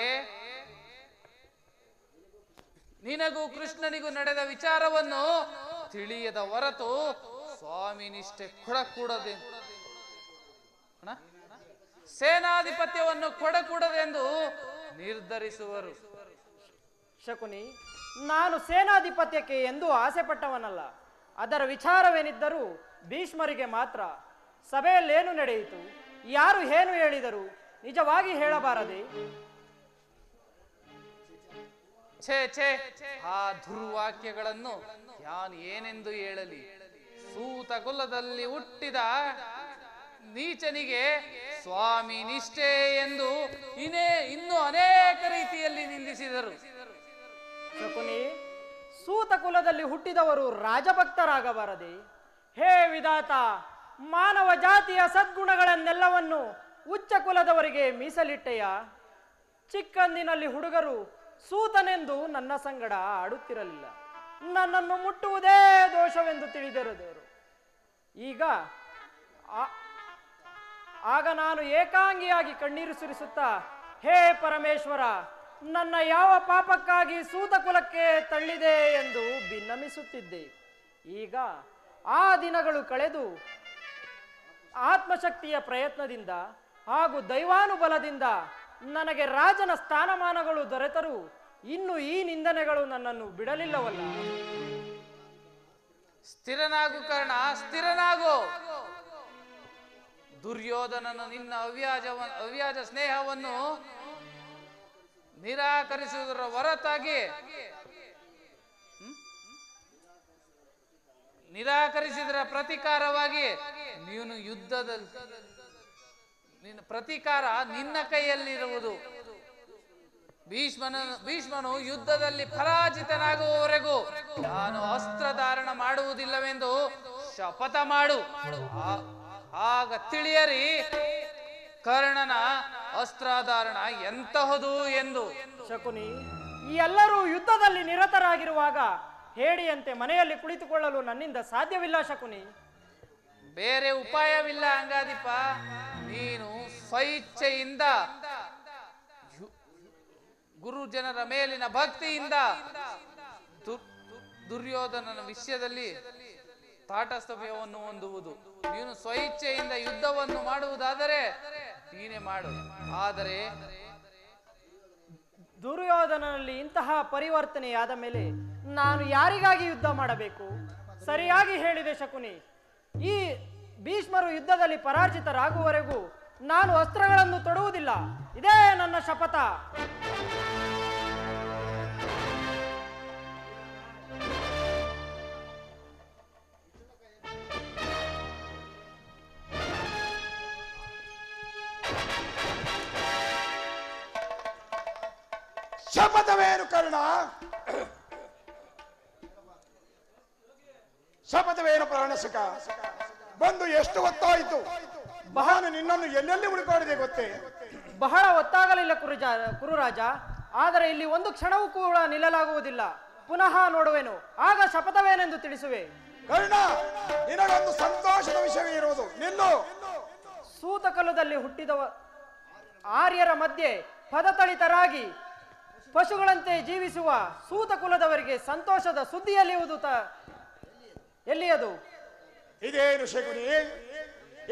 ನಿನಗೂ ಕೃಷ್ಣನಿಗೂ ನಡೆದ ವಿಚಾರವನ್ನು ತಿಳಿಯದ ಹೊರತು ಸ್ವಾಮಿ ನಿಷ್ಠೆ ಕೊಡಕೂಡದೆ, ಸೇನಾಧಿಪತ್ಯವನ್ನು ಕೊಡಕೂಡದೆಂದು ನಿರ್ಧರಿಸುವರು. ಶಕುನಿ, ನಾನು ಸೇನಾಧಿಪತ್ಯಕ್ಕೆ ಎಂದೂ ಆಸೆ ಪಟ್ಟವನಲ್ಲ. ಅದರ ವಿಚಾರವೇನಿದ್ದರೂ ಭೀಷ್ಮರಿಗೆ ಮಾತ್ರ. ಸಭೆಯಲ್ಲೇನು ನಡೆಯಿತು? ಯಾರು ಏನು ಹೇಳಿದರು? ನಿಜವಾಗಿ ಹೇಳಬಾರದೆ? ಛೇ ಛೇ, ಆ ದುರ್ವಾಕ್ಯಗಳನ್ನು ನಾನು ಏನೆಂದು ಹೇಳಲಿ? ಸೂತ ಕುಲದಲ್ಲಿ ಹುಟ್ಟಿದ ನೀಚನಿಗೆ ಸ್ವಾಮಿ ನಿಷ್ಠೆ ಎಂದು ಇನ್ನೂ ಅನೇಕ ರೀತಿಯಲ್ಲಿ ನಿಂದಿಸಿದರು. ಶಕುನಿ, ಸೂತ ಕುಲದಲ್ಲಿ ಹುಟ್ಟಿದವರು ರಾಜಭಕ್ತರಾಗಬಾರದೆ? ಹೇ ವಿಧಾತ, ಮಾನವ ಜಾತಿಯ ಸದ್ಗುಣಗಳನ್ನೆಲ್ಲವನ್ನು ಉಚ್ಚ ಕುಲದವರಿಗೆ ಮೀಸಲಿಟ್ಟೆಯ? ಚಿಕ್ಕಂದಿನಲ್ಲಿ ಹುಡುಗರು ಸೂತನೆಂದು ನನ್ನ ಸಂಗಡ ಆಡುತ್ತಿರಲಿಲ್ಲ. ನನ್ನನ್ನು ಮುಟ್ಟುವುದೇ ದೋಷವೆಂದು ತಿಳಿದಿರುವರು. ಆಗ ನಾನು ಏಕಾಂಗಿಯಾಗಿ ಕಣ್ಣೀರು ಸುರಿಸುತ್ತಾ, ಹೇ ಪರಮೇಶ್ವರ, ನನ್ನ ಯಾವ ಪಾಪಕ್ಕಾಗಿ ಸೂತ ಕುಲಕ್ಕೆ ತಳ್ಳಿದೆ ಎಂದು ಭಿನ್ನಮಿಸುತ್ತಿದ್ದೆ. ಈಗ ಆ ದಿನಗಳು ಕಳೆದು ಆತ್ಮಶಕ್ತಿಯ ಪ್ರಯತ್ನದಿಂದ ಹಾಗೂ ದೈವಾನುಬಲದಿಂದ ನನಗೆ ರಾಜನ ಸ್ಥಾನಮಾನಗಳು ದೊರೆತರೂ ಇನ್ನು ಈ ನಿಂದನೆಗಳು ನನ್ನನ್ನು ಬಿಡಲಿಲ್ಲವಲ್ಲ. ಸ್ಥಿರನಾಗು ಕರ್ಣ, ಸ್ಥಿರನಾಗು. ದುರ್ಯೋಧನನು ನಿನ್ನ ಅವ್ಯಾಜ ಸ್ನೇಹವನ್ನು ನಿರಾಕರಿಸುವುದರ ಹೊರತಾಗಿ ನಿರಾಕರಿಸಿದರ ಪ್ರತೀಕಾರವಾಗಿ ನೀನು ಯುದ್ಧದಲ್ಲಿ ಪ್ರತೀಕಾರ ನಿನ್ನ ಕೈಯಲ್ಲಿರುವುದು. ಭೀಷ್ಮನು ಯುದ್ಧದಲ್ಲಿ ಪರಾಜಿತನಾಗುವವರೆಗೂ ನಾನು ಅಸ್ತ್ರ ಧಾರಣ ಮಾಡುವುದಿಲ್ಲವೆಂದು ಶಪಥ ಮಾಡು. ಆಗ ತಿಳಿಯರಿ ಕರ್ಣನ ಅಸ್ತ್ರಧಾರಣ ಎಂತಹದು ಎಂದು. ಶಕುನಿ, ಈ ಎಲ್ಲರೂ ಯುದ್ಧದಲ್ಲಿ ನಿರತರಾಗಿರುವಾಗ ಹೇಡಿಯಂತೆ ಮನೆಯಲ್ಲಿ ಕುಳಿತುಕೊಳ್ಳಲು ನನ್ನಿಂದ ಸಾಧ್ಯವಿಲ್ಲ ಶಕುನಿ. ಬೇರೆ ಉಪಾಯವಿಲ್ಲ ಅಂಗಾಧಿಪ. ನೀನು ಸ್ವಇಚ್ಛೆಯಿಂದ ಗುರುಜನರ ಮೇಲಿನ ಭಕ್ತಿಯಿಂದ ದುರ್ಯೋಧನನ ವಿಷಯದಲ್ಲಿ ತಾಟಸ್ಥ್ಯವನ್ನು ಹೊಂದುವುದು. ನೀನು ಸ್ವಇಚ್ಛೆಯಿಂದ ಯುದ್ಧವನ್ನು ಮಾಡುವುದಾದರೆ ನೀನೇ ಮಾಡು. ಆದರೆ ದುರ್ಯೋಧನನಲ್ಲಿ ಇಂತಹ ಪರಿವರ್ತನೆಯಾದ ಮೇಲೆ ನಾನು ಯಾರಿಗಾಗಿ ಯುದ್ಧ ಮಾಡಬೇಕು? ಸರಿಯಾಗಿ ಹೇಳಿದೆ ಶಕುನಿ. ಈ ಭೀಷ್ಮರು ಯುದ್ಧದಲ್ಲಿ ಪರಾಜಿತರಾಗುವವರೆಗೂ ನಾನು ಅಸ್ತ್ರಗಳನ್ನು ತೊಡುವುದಿಲ್ಲ. ಇದೇ ನನ್ನ ಶಪಥ. ಶಪಥವೇನು ಕರ್ಣ? ಶಪಥವೇನು ಪ್ರಾಣಸುಖ? ಬಂದು ಎಷ್ಟು ಹೊತ್ತಾಯಿತು? ನಾನು ನಿನ್ನನ್ನು ಎಲ್ಲೆಲ್ಲಿ ಹುಡುಕಾಡಿದೆ ಗೊತ್ತೇ? ಬಹಳ ಹೊತ್ತಾಗಲಿಲ್ಲ ಕುರುರಾಜ. ಆದರೆ ಇಲ್ಲಿ ಒಂದು ಕ್ಷಣವೂ ಕೂಡ ನಿಲ್ಲಲಾಗುವುದಿಲ್ಲ. ಪುನಃ ನೋಡುವೆನು, ಆಗ ಶಪಥವೇನೆಂದು ತಿಳಿಸುವೆ. ಕರ್ಣ, ನಿನಗೊಂದು ಸಂತೋಷದ ವಿಷಯವೇ ಇರುವುದು. ನಿಲ್ಲು. ಸೂತಕಲದಲ್ಲಿ ಹುಟ್ಟಿದ ಆರ್ಯರ ಮಧ್ಯೆ ಪದತಳಿತರಾಗಿ ಪಶುಗಳಂತೆ ಜೀವಿಸುವ ಸೂತಕುಲದವರಿಗೆ ಸಂತೋಷದ ಸುದ್ದಿಯಲ್ಲಿರುವುದು ಎಲ್ಲಿಯದು? ಇದೇನು ಶಕುನಿ,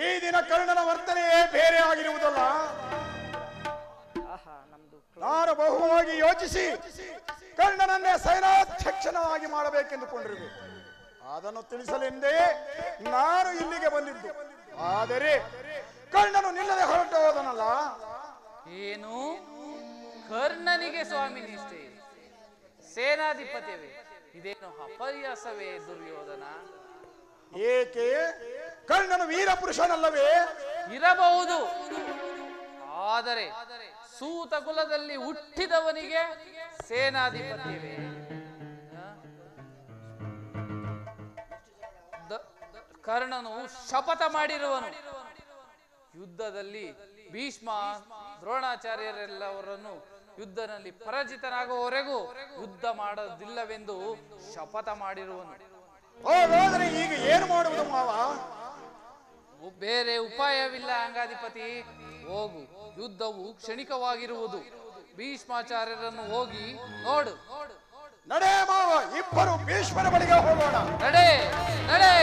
ಈ ದಿನ ಕರ್ಣನ ವರ್ತನೆಯೇ ಬೇರೆ ಆಗಿರುವುದಲ್ಲ. ನಾನು ಬಹುವಾಗಿ ಯೋಚಿಸಿ ಕರ್ಣನನ್ನೇ ಸೇನಾಧ್ಯಕ್ಷನಾಗಿ ಮಾಡಬೇಕೆಂದುಕೊಂಡಿರುವೆ. ಅದನ್ನು ತಿಳಿಸಲೆಂದೇ ನಾನು ಇಲ್ಲಿಗೆ ಬಂದಿದ್ದು. ಆದರೆ ಕರ್ಣನು ನಿಲ್ಲದೆ ಹೊರಟು ಹೋದನಲ್ಲ. ಏನು ಕರ್ಣನಿಗೆ ಸ್ವಾಮಿ ನಿಷ್ಠೆ, ಸೇನಾಧಿಪತಿಯವೇ, ಇದೇನು ಅಪರ್ಯಾಸವೇ ದುರ್ಯೋಧನ? ಏಕೆ? ಕರ್ಣನು ವೀರ ಪುರುಷನಲ್ಲವೇ? ಇರಬಹುದು, ಆದರೆ ಸೂತ ಕುಲದಲ್ಲಿ ಹುಟ್ಟಿದವನಿಗೆ ಸೇನಾಧಿಪತಿಯವೇ? ಕರ್ಣನು ಶಪಥ ಮಾಡಿರುವನು, ಯುದ್ಧದಲ್ಲಿ ಭೀಷ್ಮ ದ್ರೋಣಾಚಾರ್ಯರೆಲ್ಲವರನ್ನು ಯುದ್ಧದಲ್ಲಿ ಪರಾಜಿತನಾಗುವವರೆಗೂ ಯುದ್ಧ ಮಾಡೋದಿಲ್ಲವೆಂದು ಶಪಥ ಮಾಡಿರುವನು. ಹಾಗಾದರೆ ಈಗ ಏನು ಮಾಡುವುದು ಮಾವ? ಬೇರೆ ಉಪಾಯವಿಲ್ಲ ಅಂಗಾಧಿಪತಿ. ಹೋಗು, ಯುದ್ಧವು ಕ್ಷಣಿಕವಾಗಿರುವುದು. ಭೀಷ್ಮಾಚಾರ್ಯರನ್ನು ಹೋಗಿ ನೋಡು. ನಡೆ ಮಾವ, ಇಬ್ಬರು ಭೀಷ್ಮರ ಬಳಿಗೆ ಹೋಗೋಣ. ನಡೆ ನಡೆ.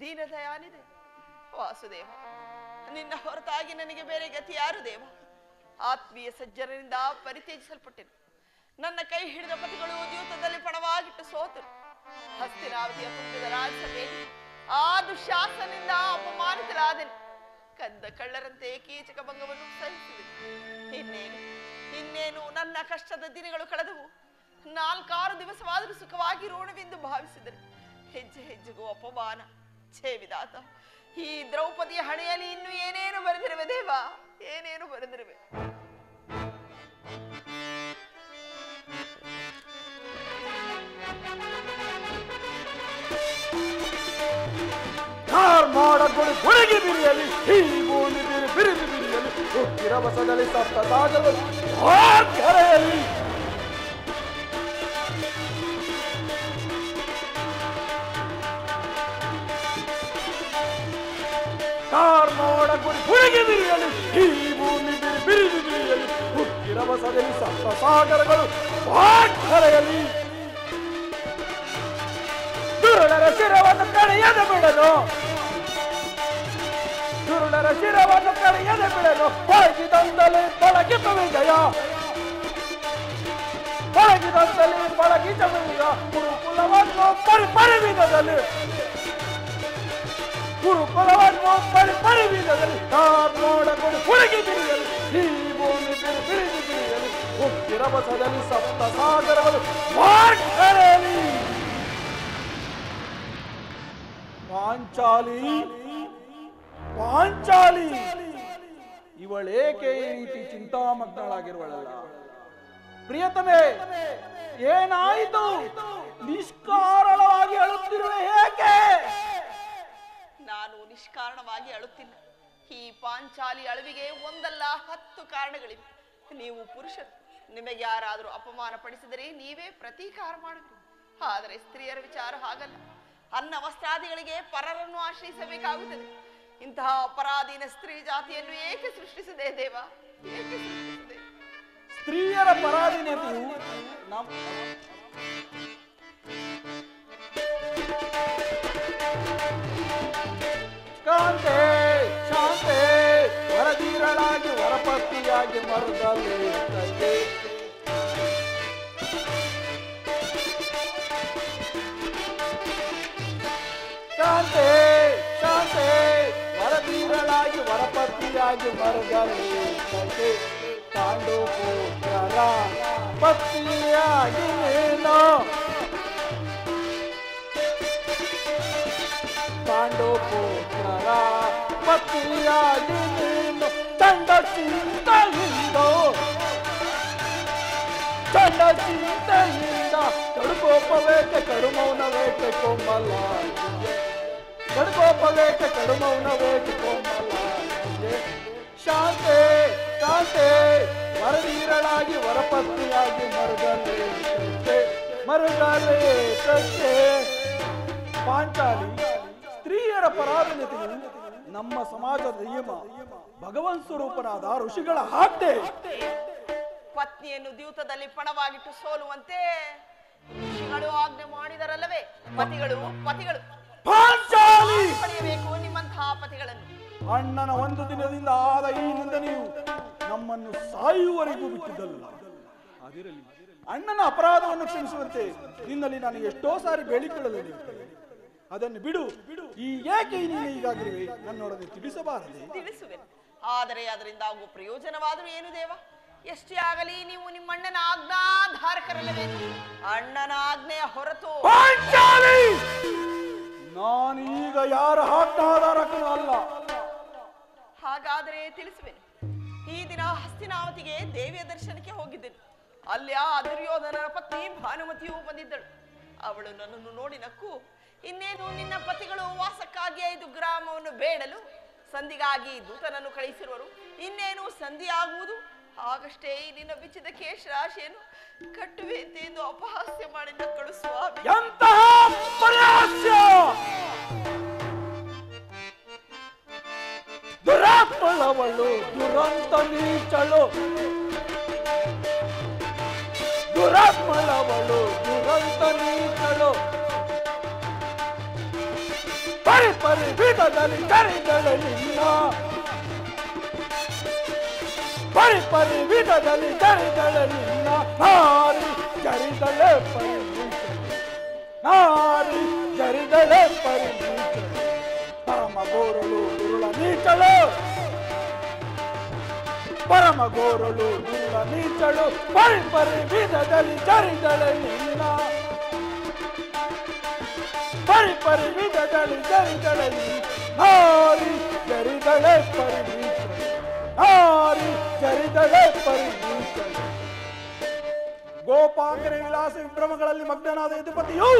ದೀನದಯಾನಿದೆ ವಾಸುದೇವ, ನಿನ್ನ ಹೊರತಾಗಿ ನನಗೆ ಬೇರೆ ಗತಿ ಯಾರು ದೇವ? ಆತ್ಮೀಯ ಸಜ್ಜನರಿಂದ ಪರಿತ್ಯಜಿಸಲ್ಪಟ್ಟೆನು. ನನ್ನ ಕೈ ಹಿಡಿದ ಪತಿಗಳು ದ್ಯೂತದಲ್ಲಿ ಪಣವಾಗಿಟ್ಟು ಸೋತರು. ಹಸ್ತಿನಾವತಿಯ ಪುಣ್ಯದ ರಾಜಸಭೆಯಲ್ಲಿ ಆ ದುಶ್ಯಾಸನಿಂದ ಅಪಮಾನಿತರಾದೆನು. ಕದ್ದ ಕಳ್ಳರಂತೆ ಕೀಚಕ ಭಂಗವನ್ನು ಸಹಿಸಿದೆ. ಇನ್ನೇನು ನನ್ನ ಕಷ್ಟದ ದಿನಗಳು ಕಳೆದವು. 4-6 ದಿವಸವಾದರೂ ಸುಖವಾಗಿರೋಣವೆಂದು ಭಾವಿಸಿದರೆ ಹೆಜ್ಜೆ ಹೆಜ್ಜೆಗೂ ಅಪಮಾನ. ಛೇ ವಿಧಾತ, ಈ ದ್ರೌಪದಿಯ ಹಣೆಯಲ್ಲಿ ಇನ್ನು ಏನೇನು ಬರೆದಿರುವೆ ದೇವ, ಏನೇನು ಬರೆದಿರುವೆ. ಹೊರಗೆ ಬಿರಿಯಲಿ, ಈ ಭೂಮಿ ಬಿರಿದು ಬಿರಿಯಲಿ, ರಭಸದಲ್ಲಿ ಸಪ್ತ ಸಾಗರಗಳು ಕರೆಯಲಿ. ಕಾರ್ಮೋಡ ಗುಡಿ ಹೊರಗೆ ಬಿರಿಯಲಿ, ಈ ಭೂಮಿ ಬಿರಿದು ಬಿರಿಯಲಿ, ರಭಸದಲ್ಲಿ ಸಪ್ತ ಸಾಗರಗಳು ಕರೆಯಲಿ. ದುರುಳರ ಶಿರವನ್ನು ಕಳೆಯದ ಬಿಡಲು, ದುರುಳರ ಶಿರವನ್ನು ಕಳೆಯದ ಬಿಡಲು, ಪಳಗಿದಂತಲೇ ಪಳಗಿತ ವಿಜಯ, ಪಳಗಿದಂತಲೇ ಪಳಗಿತ ವಿಜಯ. ಗುರುಕುಲವನ್ನು ಪರಿವಿಧದಲ್ಲಿ, ಗುರುಕುಲವನ್ನು ಪರಿವಿಧದಲ್ಲಿ, ಕಾರ್ಮೋಡ ಗುಡಿ ಹೊರಗೆ ಬಿರಿಯಲಿ, ಈ ಭೂಮಿ ಬಿರಿದು ಬಿರಿಯಲಿ, ಉಕ್ಕಿರಭಸದಲ್ಲಿ ಸಪ್ತ ಸಾಗರಗಳು ವಾರ್ಷಣೆಯಲ್ಲಿ. ಪಾಂಚಾಲಿ ಪಾಂಚಾಲಿ ಇವಳೇಕೆ ಈ ರೀತಿ ಚಿಂತಾಮಗ್ನಳಾಗಿರುವಳಲ್ಲ? ಪ್ರಿಯತಮೆ, ಏನಾಯಿತು? ನಿಷ್ಕಾರಣವಾಗಿ ಅಳುತ್ತಿರುವೆ ಏಕೆ? ನಾನು ನಿಷ್ಕಾರಣವಾಗಿ ಅಳುತ್ತಿಲ್ಲ. ಈ ಪಾಂಚಾಲಿ ಅಳುವಿಗೆ ಒಂದಲ್ಲ 10 ಕಾರಣಗಳಿವೆ. ನೀವು ಪುರುಷರು, ನಿಮಗೆ ಯಾರಾದರೂ ಅಪಮಾನ ಪಡಿಸಿದರೆ ನೀವೇ ಪ್ರತೀಕಾರ ಮಾಡಬೇಕು. ಆದರೆ ಸ್ತ್ರೀಯರ ವಿಚಾರ ಹಾಗಲ್ಲ. ಅನ್ನ ವಸ್ತ್ರಾದಿಗಳಿಗೆ ಪರರನ್ನು ಆಶ್ರಯಿಸಬೇಕಾಗುತ್ತದೆ. ಇಂತಹ ಅಪರಾಧೀನ ಸ್ತ್ರೀ ಜಾತಿಯನ್ನು ಏಕೆ ಸೃಷ್ಟಿಸಿದೆ ದೇವ? ಏಕೆ ಸೃಷ್ಟಿಸಿದೆ? ಸ್ತ್ರೀಯರ ಪರಾಧೀನತೆಯು ಕಾಂತೆ ಶಾಂತೆ ವರದೀರಳಾಗಿ ವರಪತ್ನಿಯಾಗಿ ಮರುದಲ್ಲಿ ಶಾಂತೆ ಶಾಂತೆ ವರದೀರಳಾಗಿ ವರಪತ್ನಿಯಾಗಿ ಮರುದಲ್ಲಿ ಪಾಂಡು ಪುತ್ರರ ಪತ್ನಿಯಾಗಿ ನೀನು ಪಾಂಡು ಪುತ್ರರ ಪತ್ನಿಯಾಗಿ ನೀನು ಚಂಡ ಚಿಂತೆಯಿಂದ ಕಡುಕೋಪವೇಕೆ ಕಡುಮೌನವೇಕೆ ಕೋಮಲ ಕಡುಕೋಪವೇಕೆ ಕಡುಮೌನವೇಕೆ ಕೋಮಲ ಶಾಂತೆ ಶಾಂತೆ ವರದೀರಳಾಗಿ ವರಪತ್ನಿಯಾಗಿ ಮರುಗಲೇ ಸತ್ಯ. ಪಾಂಚಾಲಿ, ಸ್ತ್ರೀಯರ ಪರಾಧೀನತೆಯು ನಮ್ಮ ಸಮಾಜದ ನಿಯಮ. ಭಗವನ್ ಸ್ವರೂಪನಾದ ಋಷಿಗಳ ಆಜ್ಞೆ. ಪತ್ನಿಯನ್ನು ದ್ಯೂತದಲ್ಲಿ ಪಣವಾಗಿಟ್ಟು ಸೋಲುವಂತೆ ಋಷಿಗಳು ಆಜ್ಞೆ ಮಾಡಿದರಲ್ಲವೇ? ಪತಿಗಳು ಪತಿಗಳು ಪಡೆಯಬೇಕು ನಿಮ್ಮಂತಹ ಪತಿಗಳನ್ನು. ಅಣ್ಣನ ಒಂದು ದಿನದಿಂದ ಆದ ಈ ನಿಂದನೆಯು ನಮ್ಮನ್ನು ಸಾಯುವವರೆಗೂ ಬಿಟ್ಟಿದ್ದಲ್ಲ. ಅದಿರಲಿ, ಅಣ್ಣನ ಅಪರಾಧವನ್ನು ಕ್ಷಮಿಸುವಂತೆ ನಿನ್ನಲ್ಲಿ ನಾನು ಎಷ್ಟೋ ಸಾರಿ ಬೇಡಿಕೊಳ್ಳಲು ಅದನ್ನು ಬಿಡು. ಈ ಏಕೆ ನೀನು ಹೀಗಾಗಿರುವೆ ನನ್ನೊಡನೆ ತಿಳಿಸಬಾರದೆ? ತಿಳಿಸುವೆ, ಆದರೆ ಅದರಿಂದ ಆಗುವ ಪ್ರಯೋಜನವಾದರೂ ಏನು ದೇವ? ಎಷ್ಟೇ ಆಗಲಿ ನೀವು ನಿಮ್ಮ ಅಣ್ಣನ ಆಜ್ಞಾಧಾರಕರಲ್ಲವೇನು? ಅಣ್ಣನ ಆಜ್ಞೆಯ ಹೊರತು ನಾನೀಗ ಯಾರ ಆಜ್ಞಾಧಾರಕನೂ ಅಲ್ಲ. ಹಾಗಾದರೆ ತಿಳಿಸುವೆನು. ಈ ದಿನ ಹಸ್ತಿನಾವತಿಗೆ ದೇವಿಯ ದರ್ಶನಕ್ಕೆ ಹೋಗಿದ್ದೆನು. ಅಲ್ಲಿ ಆ ದುರ್ಯೋಧನನ ಪತ್ನಿ ಭಾನುಮತಿಯು ಬಂದಿದ್ದಳು. ಅವಳು ನನ್ನನ್ನು ನೋಡಿ ನಕ್ಕು, ಇನ್ನೇನು ನಿನ್ನ ಪತಿಗಳು ವಾಸಕ್ಕಾಗಿ 5 ಗ್ರಾಮವನ್ನು ಬೇಡಲು ಸಂಧಿಗಾಗಿ ದೂತನನ್ನು ಕಳಿಸಿರುವರು, ಇನ್ನೇನು ಸಂಧಿ ಆಗುವುದು, ಆಗಷ್ಟೇ ನಿನ್ನ ಬಿಚ್ಚಿದ ಕೇಶ ರಾಶಿಯನ್ನು ಕಟ್ಟುವೆ ಎಂದು ಅಪಹಾಸ್ಯ ಮಾಡಿ ನಕ್ಕಳು. ಸ್ವಾಮಿ, ದುರಾತ್ಮಳವಳು ದುರಂತ ನೀಚಳು, ದುರಾತ್ಮಳವಳು ದುರಂತ ನೀಚಳು, ಪರಿ ಪರಿ ವಿಧದಲ್ಲಿ ಜರಿದಳು ನಿನ್ನ, ಪರಿ ಪರಿ ವಿಧದಲ್ಲಿ ಜರಿದಳು ನಿನ್ನ, ನಾರಿ ಜರಿದಳೆ ಪರಿ ನಾರಿ ಜರಿದಳೆ ಪರಿ ಪರಮ ಗೋರಳು ದುರುಳ ನೀಚಳು, ಪರಮ ಗೋರಳು ದುರುಳ ನೀಚಳು, ಪರಿ ಪರಿ ವಿಧದಲ್ಲಿ ಜರಿದಳೆ ನಿನ್ನ, ಪರಿ ಪರಿ ವಿಧದಲ್ಲಿ ಜರಿದಳೆ ನಾರಿ ಜರಿದಳೆ ಪರಿ ನಾರಿ ಜರಿದಳೆ ಪರಿ. ಗೋಪಾಂಗರ ವಿಲಾಸ ವಿಭ್ರಮಗಳಲ್ಲಿ ಮಗ್ನನಾದ ಯದುಪತಿಯು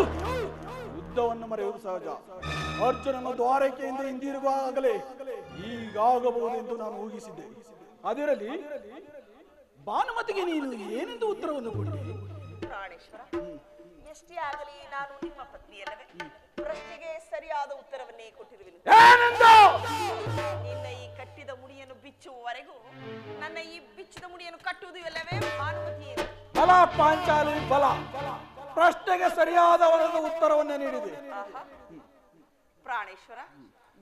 ಯುದ್ಧವನ್ನು ಮರೆಯುವುದು ಸಹಜ. ಅರ್ಜುನನ ದ್ವಾರಕೆಯಿಂದ ಹಿಂದಿರುವಾಗಲೇ ಹೀಗಾಗಬಹುದೆಂದು ನಾನು ಊಹಿಸಿದ್ದೆ. ಅದಿರಲಿ, ಭಾನುಮತಿಗೆ ನೀನು ಏನೆಂದು ಉತ್ತರವನ್ನು ಕೊಟ್ಟೆ? ಪ್ರಾಣೇಶ್ವರ, ಎಷ್ಟೇ ಆಗಲಿ ನಾನು ನಿಮ್ಮ ಪತ್ನಿಯಲ್ಲವೇ? ಪ್ರಶ್ನೆಗೆ ಸರಿಯಾದ ಉತ್ತರವನ್ನೇ ಕೊಟ್ಟಿರುವೆನು. ನಿನ್ನ ಈ ಕಟ್ಟಿದ ಮುಡಿಯನ್ನು ಬಿಚ್ಚುವವರೆಗೂ ನನ್ನ ಈ ಬಿಚ್ಚಿದ ಮುಡಿಯನ್ನು ಕಟ್ಟುವುದು ಎಲ್ಲವೇ ಭಾನುಮತಿ? ಬಲ ಪಾಂಚಾಲಿ ಬಲ. ಪ್ರಶ್ನೆಗೆ ಸರಿಯಾದ ಉತ್ತರವನ್ನೇ ನೀಡಿದೆ. ಪ್ರಾಣೇಶ್ವರ,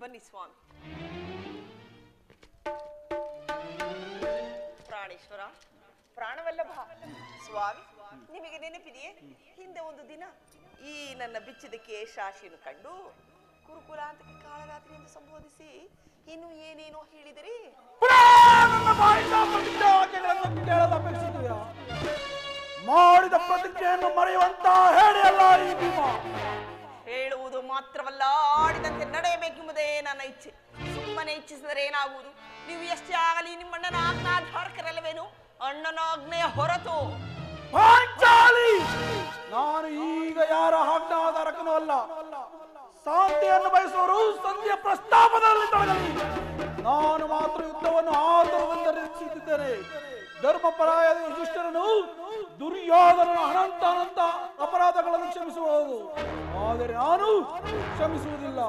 ಬನ್ನಿ ಸ್ವಾಮಿ. ಪ್ರಾಣೇಶ್ವರ, ಪ್ರಾಣವಲ್ಲಭ ಸ್ವಾಮಿ, ನಿಮಗೆ ನೆನಪಿದೆಯೇ? ಹಿಂದೆ ಒಂದು ದಿನ ಈ ನನ್ನ ಬಿಚ್ಚಿದ ಕೇಶಾಶಿಯನ್ನು ಕಂಡು ಕುರುಕುಲಾಂತಕ ಕಾಳರಾತ್ರಿ ಎಂದು ಸಂಬೋಧಿಸಿ ಇನ್ನು ಏನೇನೋ ಹೇಳಿದಿರಿ? ನನ್ನ ಬಾಯಿಂದ ಪ್ರತಿಜ್ಞೆ ವಾಕ್ಯಗಳನ್ನು ಕೇಳಲು ಅಪೇಕ್ಷಿಸುತ್ತೀರಾ? ಮಾಡಿದ ಪ್ರತಿಜ್ಞೆಯನ್ನು ಮರೆಯುವಂತ ಹೇಳಿ ಅಲ್ಲ ಈ ಭೀಮ. ಹೇಳುವುದು ಮಾತ್ರವಲ್ಲ, ಆಡಿದಂತೆ ನಡೆಯಬೇಕೆಂಬುದೇ ನನ್ನ ಇಚ್ಛೆ. ಸುಮ್ಮನೆ ಇಚ್ಛಿಸಿದರೆ ಏನಾಗುವುದು? ನೀವು ಎಷ್ಟೇ ಆಗಲಿ ನಿಮ್ಮಣ್ಣನ ಆಜ್ಞಾಧಾರಕರಲ್ಲವೇನು? ಅಣ್ಣನ ಆಜ್ಞೆಯ ಹೊರತು ಪಾಂಚಾಲಿ, ನಾನು ಈಗ ಯಾರ ಆಜ್ಞಾಧಾರಕನೂ ಅಲ್ಲ. ಶಾಂತಿಯನ್ನು ಬಯಸುವವರು ಸಂಧಿಯ ಪ್ರಸ್ತಾಪದಲ್ಲಿ ತೊಡಗಲಿ. ನಾನು ಮಾತ್ರ ಯುದ್ಧವನ್ನು ಆತುರದಿಂದ ನಿರೀಕ್ಷಿಸಿದ್ದೇನೆ. ಧರ್ಮಪರಾಯ ಯುಧಿಷ್ಠಿರನು ದುರ್ಯೋಧನನ ಅನಂತ ಅಪರಾಧಗಳನ್ನು ಕ್ಷಮಿಸಬಹುದು, ಆದರೆ ನಾನು ಕ್ಷಮಿಸುವುದಿಲ್ಲ.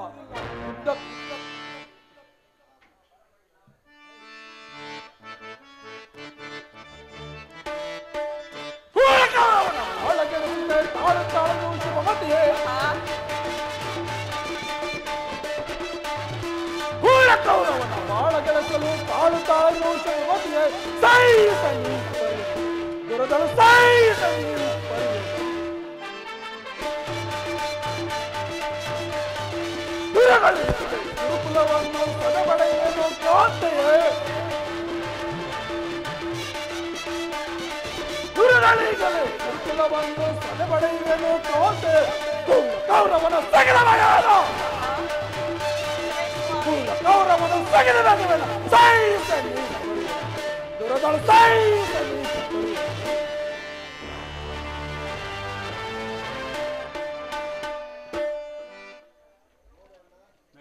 ಬಾಳಗೆಳಸಲು ತಾಳು ತಾಳು ಮತಿಗೆ ಸೈ ದುರದಳು ಸೈ ಗುರುಕುಲವನ್ನು ಸದಬಡೆಯನ್ನು ಕಾಂತೆಯೇ ಗುರುಗಳೀಗಲೇ ಗುರುಕುಲವನ್ನು ಸದಬಡೆಯುವೆನು ಕಾಂತೆ ಕೌರವನ ಸಗಲಮಯಾನ ಕೌರವನ ಸಗಲಮಯಾನ ಸೈ ದುರದಳು ಸೈ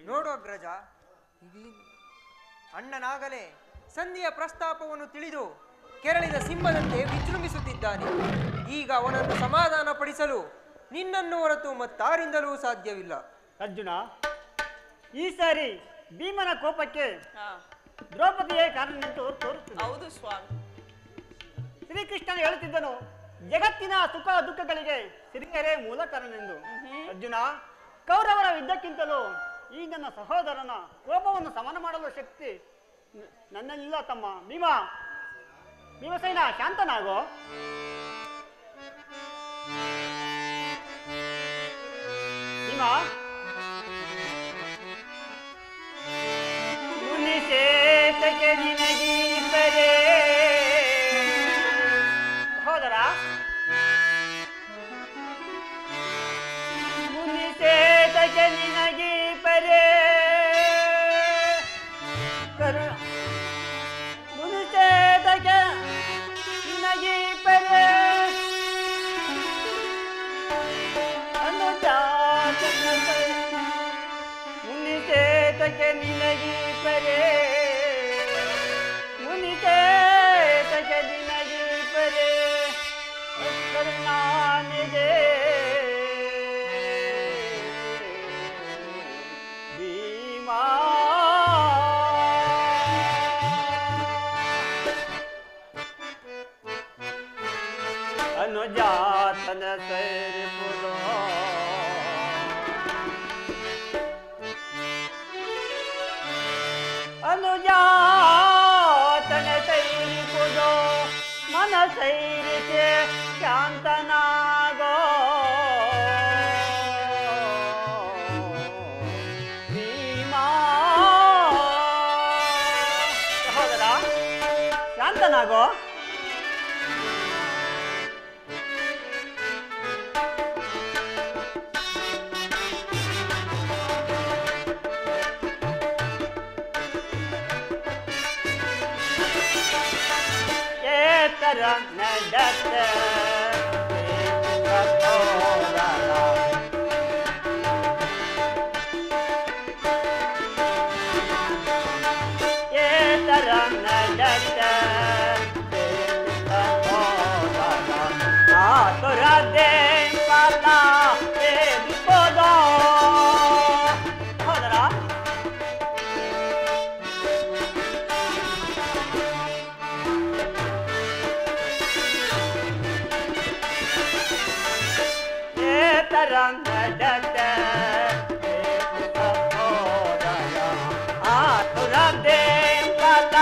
ನೋಡು ಅಗ್ರಜ, ಅಣ್ಣನಾಗಲೇ ಸಂಧಿಯ ಪ್ರಸ್ತಾಪವನ್ನು ತಿಳಿದು ಕೆರಳಿದ ಸಿಂಹದಂತೆ ವಿಜೃಂಭಿಸುತ್ತಿದ್ದಾನೆ. ಈಗ ಅವನನ್ನು ಸಮಾಧಾನ ಪಡಿಸಲು ನಿನ್ನನ್ನು ಹೊರತು ಮತ್ತಾರಿಂದಲೂ ಸಾಧ್ಯವಿಲ್ಲ. ಅರ್ಜುನ, ಈ ಸಾರಿ ಭೀಮನ ಕೋಪಕ್ಕೆ ದ್ರೌಪದಿಯೇ ಕಾರಣವೆಂದು ತೋರುತ್ತದೆ. ಹೌದು ಸ್ವಾಮಿ. ಶ್ರೀಕೃಷ್ಣನು ಹೇಳುತ್ತಿದ್ದನು, ಜಗತ್ತಿನ ಸುಖ ದುಃಖಗಳಿಗೆ ಹಿರಿಯರೇ ಮೂಲ ಕಾರಣವೆಂದು. ಅರ್ಜುನ, ಕೌರವರ ಯುದ್ಧಕ್ಕಿಂತಲೂ ಈ ನನ್ನ ಸಹೋದರನ ಕೋಪವನ್ನು ಸಮನ ಮಾಡಲು ಶಕ್ತಿ ನನ್ನಲ್ಲಿಲ್ಲ ತಮ್ಮ. ಭೀಮಸೇನ, ಶಾಂತನಾಗೋ. ಭೀಮ, ಮುನಿಸೇತಕ್ಕೆ ನಿನಗೀಸರೇ ಸಹೋದರ, ಮುನಿಸೇತಕ್ಕೆ ನಿನಗೀ ಪರೇ ಮುನಿಸೇತಕ್ಕೆ ನಿನಗೀ ಪರೇ ಮುನಿಸೇತಕ್ಕೆ ನಿನಗೀ ಪರೇ ಮುನಿಸೇತಕ್ಕೆ ನಿನಗೀ ಪರೇ ಕರುಣಾನಿಗೆ ಭೀಮಾ ಅನುಜಾತನ ಸೇರಿಪುರೋ ಅನುಜಾತನ ಸೈರಿಪುದೋ ಮನಸೈರಿಕೆ ಶಾಂತನಾಗೋ ಭೀಮಾ. ಸಹೋದರ, ಶಾಂತನಾಗೋ. ನಡತ ಏತರ ನಡತ ಆತುರ ದೇ ಪಾಲ ಹೋದ ಹೋದರ ನಡತ ಆತುರ ದೇ ಪಾಲ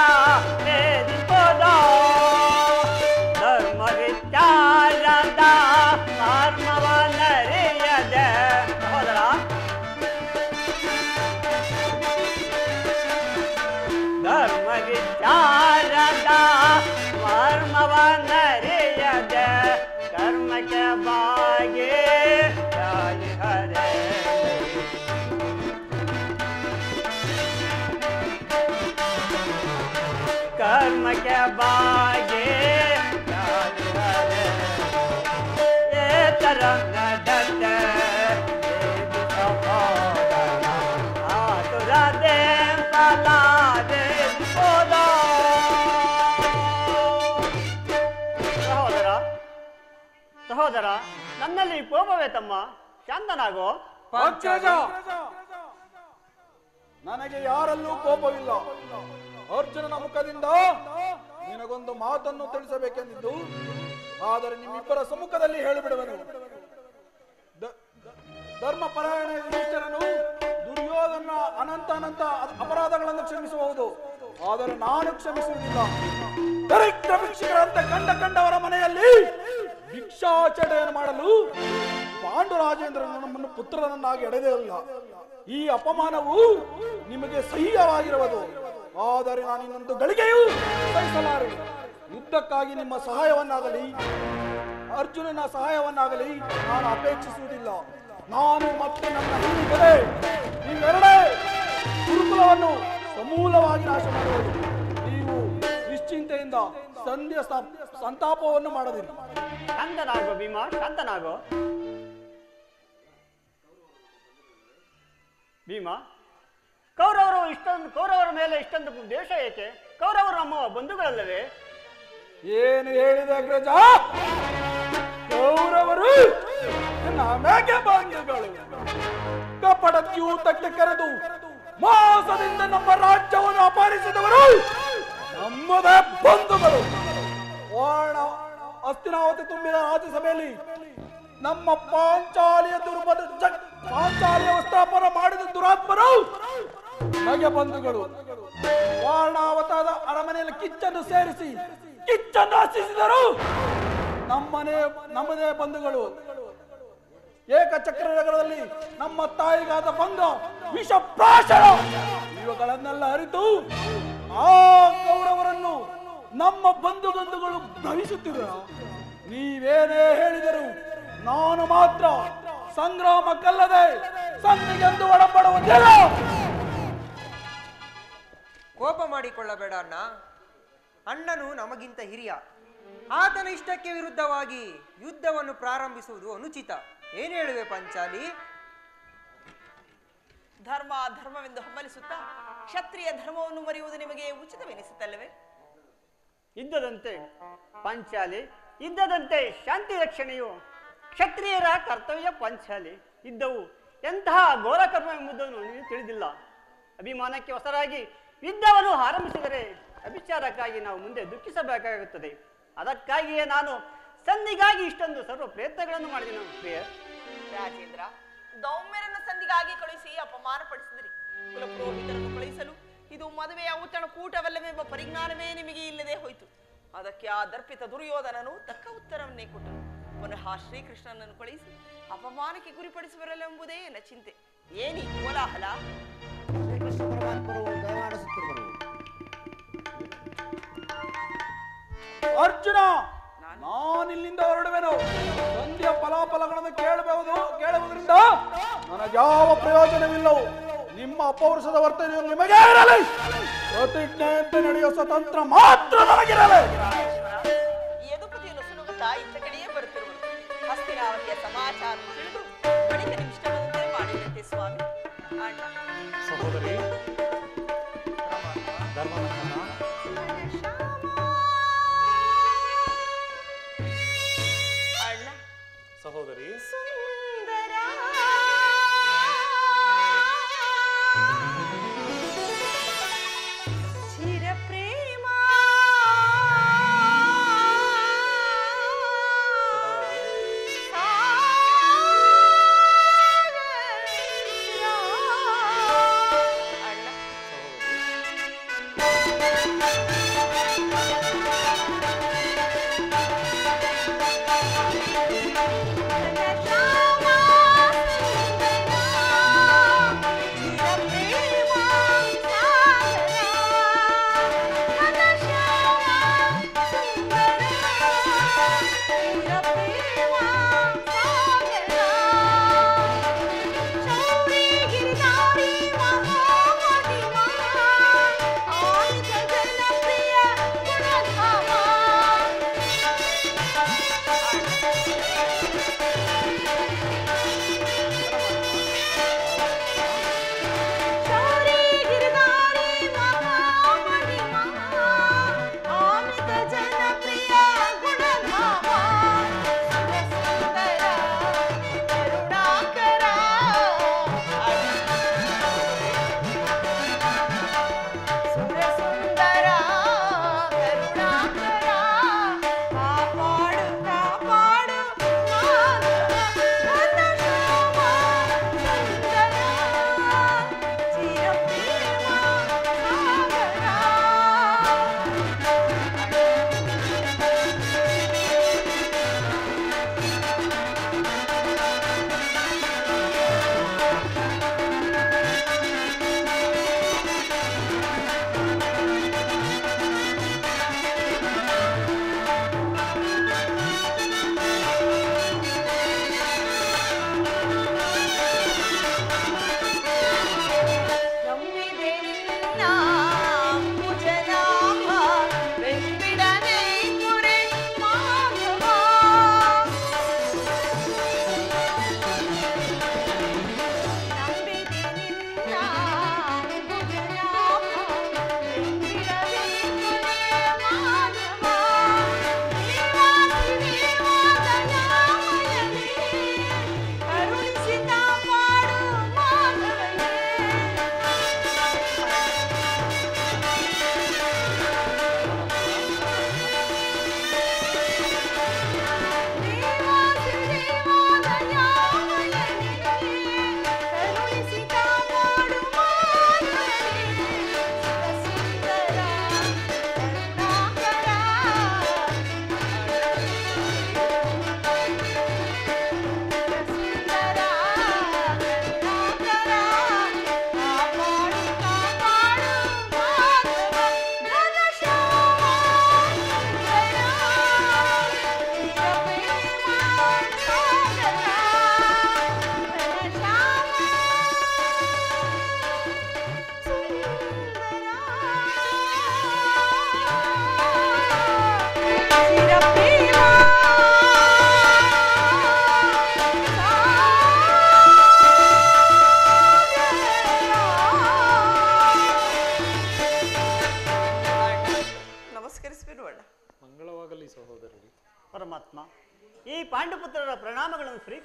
ಹೋದ ಧರ್ಮ ವಿಚಾರದ ಧರ್ಮವನ್ನರಿಯದೆ ಹೋದರ ಬಾಗೆ ಯಾಲಿ ಹರೆ कर्म के बागे याली हरे ये तरंग डटे आतुरा दे पाला दे ओदा ಸಹೋದರ ನನ್ನಲ್ಲಿ ಕೋಪವೇ ತಮ್ಮ ಶಾಂತನಾಗೋ ಪಂಚಜ ನನಗೆ ಯಾರಲ್ಲೂ ಕೋಪವಿಲ್ಲ ಅರ್ಜುನನ ಮುಖದಿಂದ ನಿನಗೊಂದು ಮಾತನ್ನು ತಿಳಿಸಬೇಕೆಂದಿದ್ದು ಆದರೆ ನಿಮ್ಮಿಬ್ಬರ ಸಮ್ಮುಖದಲ್ಲಿ ಹೇಳಿಬಿಡುವನು ಧರ್ಮಪರಾಯಣ ಯುಧಿಷ್ಠಿರನು ದುರ್ಯೋಧನ ಅನಂತ ಅಪರಾಧಗಳನ್ನು ಕ್ಷಮಿಸಬಹುದು ಆದರೆ ನಾನು ಕ್ಷಮಿಸುವುದಿಲ್ಲ ದರಿದ್ರ ಭಿಕ್ಷುಕರಂತೆ ಕಂಡವರ ಮನೆಯಲ್ಲಿ ಭಿಕ್ಷಾಚರಣೆಯನ್ನು ಮಾಡಲು ಪಾಂಡುರಾಜೇಂದ್ರನು ನಮ್ಮನ್ನು ಪುತ್ರನನ್ನಾಗಿ ಎಳೆದೇ ಇಲ್ಲ. ಈ ಅಪಮಾನವು ನಿಮಗೆ ಸಹ್ಯವಾಗಿರುವುದು, ಆದರೆ ನಾನು ಇನ್ನೊಂದು ಗಳಿಗೆಯೂ ಸಹಿಸಲಾರೆ. ಯುದ್ಧಕ್ಕಾಗಿ ನಿಮ್ಮ ಸಹಾಯವನ್ನಾಗಲಿ ಅರ್ಜುನನ ಸಹಾಯವನ್ನಾಗಲಿ ನಾನು ಅಪೇಕ್ಷಿಸುವುದಿಲ್ಲ. ನಾನು ಮತ್ತು ನನ್ನ ಹಿರಿಯರೇ ನೀವೆರಡೇ ಗುರುಕುಲವನ್ನು ಸಮೂಲವಾಗಿ ನಾಶ ಮಾಡುವುದು. ನೀವು ನಿಶ್ಚಿಂತೆಯಿಂದ ಸಂಧ್ಯಾ ಸಂತಾಪವನ್ನು ಮಾಡದಿರಿ. ಶಾಂತನಾಗೋ ಭೀಮ, ಶಾಂತನಾಗೋ. ಭೀಮ, ಕೌರವರ ಮೇಲೆ ಇಷ್ಟೊಂದು ದ್ವೇಷ ಏಕೆ? ಕೌರವರು ನಮ್ಮ ಬಂಧುಗಳಲ್ಲವೇ? ಏನು ಹೇಳಿದೆ ಅಗ್ರಜ? ಕೌರವರು ನಮಗೆ ಬಂಧುಗಳು. ಕಪಟದ್ಯೂತಕ್ಕೆ ಕರೆದು ಮೋಸದಿಂದ ನಮ್ಮ ರಾಜ್ಯವನ್ನು ಅಪಹರಿಸಿದವರು ನಮ್ಮದೇ ಬಂಧುಗಳು. ಹಸ್ತಿನಾವತಿ ತುಂಬಿದ ರಾಜ್ಯಸಭೆಯಲ್ಲಿ ನಮ್ಮ ಪಾಂಚಾಲಿಯ ವಸ್ತ್ರಾಪನ ಮಾಡಿದ ದುರಾತ್ಮರು ನಗೆ ಬಂಧುಗಳು. ವಾರಣಾವತಾದ ಅರಮನೆಯಲ್ಲಿ ಕಿಚ್ಚನ್ನು ಸೇರಿಸಿ ಕಿಚ್ಚನ್ನು ಹಸಿಸಿದರು ನಮ್ಮದೇ ಬಂಧುಗಳು. ಏಕಚಕ್ರ ನಗರದಲ್ಲಿ ನಮ್ಮ ತಾಯಿಗಾದ ಭಂಗ, ವಿಷಪ್ರಾಶನ ಇವುಗಳನ್ನೆಲ್ಲ ಅರಿತು ಆ ಕೌರವರನ್ನು ನಮ್ಮ ಬಂಧುಗಳು ಭವಿಸುತ್ತಿದ್ದರು. ನೀವೇನೇ ಹೇಳಿದರು ನಾನು ಮಾತ್ರ ಸಂಗ್ರಾಮಕ್ಕಲ್ಲದೆ ಸಂಧಿಗೆಂದು ಒಳಪಡುವುದಿಲ್ಲ. ಕೋಪ ಮಾಡಿಕೊಳ್ಳಬೇಡ ಅಣ್ಣ. ಅಣ್ಣನು ನಮಗಿಂತ ಹಿರಿಯ. ಆತನ ಇಷ್ಟಕ್ಕೆ ವಿರುದ್ಧವಾಗಿ ಯುದ್ಧವನ್ನು ಪ್ರಾರಂಭಿಸುವುದು ಅನುಚಿತ. ಏನು ಹೇಳುವೆ ಪಾಂಚಾಲಿ? ಧರ್ಮವೆಂದು ಹಂಬಲಿಸುತ್ತಾ ಕ್ಷತ್ರಿಯ ಧರ್ಮವನ್ನು ಮರೆಯುವುದು ನಿಮಗೆ ಉಚಿತವೆನಿಸುತ್ತಲ್ಲವೇ? ಇದ್ದದಂತೆ ಪಾಂಚಾಲಿ, ಇದ್ದದಂತೆ ಶಾಂತಿ ರಕ್ಷಣೆಯು ಕ್ಷತ್ರಿಯರ ಕರ್ತವ್ಯ. ಪಾಂಚಾಲಿ, ಯುದ್ಧವು ಎಂತಹ ಘೋರ ಕರ್ಮ ಎಂಬುದನ್ನು ನೀವು ತಿಳಿದಿಲ್ಲ. ಅಭಿಮಾನಕ್ಕೆ ಹೊಸರಾಗಿ ಯುದ್ಧವನ್ನು ಆರಂಭಿಸಿದರೆ ಅಭಿಚಾರಕ್ಕಾಗಿ ನಾವು ಮುಂದೆ ದುಃಖಿಸಬೇಕಾಗುತ್ತದೆ. ಅದಕ್ಕಾಗಿಯೇ ನಾನು ಸಂಧಿಗಾಗಿ ಇಷ್ಟೊಂದು ಸರ್ವ ಪ್ರಯತ್ನಗಳನ್ನು ಮಾಡಿದೆನು. ಪ್ರಿಯ ರಾಜೇಂದ್ರ, ದೌಮ್ಯರನ್ನು ಸಂಧಿಗಾಗಿ ಕಳುಹಿಸಿ ಅಪಮಾನ ಪಡಿಸಿದ್ರಿ. ಕುಲಪುರೋಹಿತರನ್ನು ಕಳುಹಿಸಲು ಇದು ಮದುವೆಯ ಔತಣ ಕೂಟವಲ್ಲವೆಂಬ ಪರಿಜ್ಞಾನವೇ ನಿಮಗೆ ಇಲ್ಲದೆ ಹೋಯಿತು. ಅದಕ್ಕೆ ಆ ದರ್ಪಿತ ದುರ್ಯೋಧನನು ತಕ್ಕ ಉತ್ತರವನ್ನೇ ಕೊಟ್ಟನು. ಪುನಃ ಶ್ರೀಕೃಷ್ಣನನ್ನು ಕಳುಹಿಸಿ ಅಪಮಾನಕ್ಕೆ ಗುರಿಪಡಿಸುವರಲೆಂಬುದೇ ನನ್ನ ಚಿಂತೆ. ಏನಿ ಕೋಲಾಹಲ? ಶ್ರೀಕೃಷ್ಣ ಪರಮಾತ್ಮರು ದಯಮಾಡಿಸುತ್ತಿರುವರು. ಅರ್ಜುನ, ನಾನಿಲ್ಲಿಂದ ಹೊರಡುವೆನು. ಸಂಧಿಯ ಫಲಾಫಲಗಳನ್ನು ಕೇಳುವುದರಿಂದ ನನಗೆ ಯಾವ ಪ್ರಯೋಜನವಿಲ್ಲವು. ನಿಮ್ಮ ಅಪೌರುಷದ ವರ್ತನೆಯು ನಿಮಗೆ ಇರಲಿ. ಪ್ರತಿಜ್ಞೆಯಂತೆ ನಡೆಯುವ ಸ್ವತಂತ್ರ ಮಾತ್ರ ನನಗಿರಲಿ. ಯದುಪತಿಯನ್ನು ಸುಲಭತಾ ಇತ್ತ ಕಡೆಯೇ ಬರುತ್ತಿರುವುದು. ಹಸ್ತಿನಾವತಿಯ ಸಮಾಚಾರ ತಿಳಿದು ಬಳಿಕ ನಿಮಿಷ್ಟವಂತೆ ಮಾಡಿದಂತೆ ಸ್ವಾಮಿ. ಸಹೋದರಿ ಅಣ್ಣ, ಸಹೋದರಿ ಸುಂದರ ಚಿರ ಪ್ರೇಮ ಚಿರ ಪ್ರೇಮ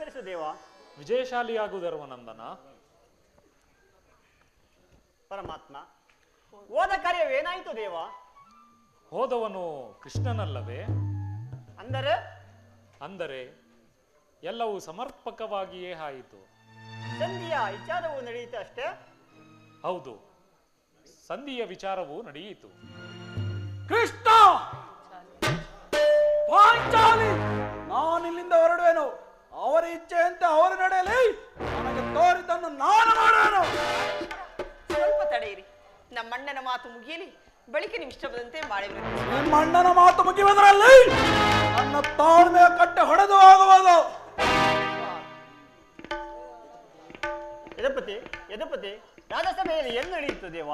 ವಿವರಿಸು ದೇವ. ವಿಜಯಶಾಲಿಯಾಗು ಧರ್ಮನಂದನ. ಪರಮಾತ್ಮ, ಹೋದ ಕಾರ್ಯವೇನಾಯಿತು ದೇವ? ಹೋದವನು ಕೃಷ್ಣನಲ್ಲವೇ? ಅಂದರೆ ಎಲ್ಲವೂ ಸಮರ್ಪಕವಾಗಿಯೇ ಆಯಿತು. ಸಂಧಿಯ ವಿಚಾರವು ನಡೆಯಿತು ಅಷ್ಟೇ? ಹೌದು, ಸಂಧಿಯ ವಿಚಾರವೂ ನಡೆಯಿತು. ಕೃಷ್ಣ, ಪಾಂಚಾಲಿ, ನಾನಿಲ್ಲಿಂದ ಹೊರಡುವೆನು. ಅವರ ಇಚ್ಛೆಯಂತೆ ಅವರು ನಡೆಯಲಿ. ನನಗೆ ತೋರಿದ್ದನ್ನು ನಾನು ಮಾಡುವೆನು. ಸ್ವಲ್ಪ ತಡೆಯಿರಿ, ನಮ್ಮಣ್ಣನ ಮಾತು ಮುಗಿಯಲಿ, ಬಳಿಕ ನಿಮಿಷದಂತೆ ಮಾಡಿದ್ರು. ನಿಮ್ಮ ಅಣ್ಣನ ಮಾತು ಮುಗಿಯುವುದರಲ್ಲಿ ನನ್ನ ತಾಳ್ಮೆಯ ಕಟ್ಟೆ ಹೊಡೆದು ಹೋಗುವುದು. ಯದುಪತಿ, ರಾಜಸಭೆಯಲ್ಲಿ ಏನು ನಡೆಯಿತು ದೇವ?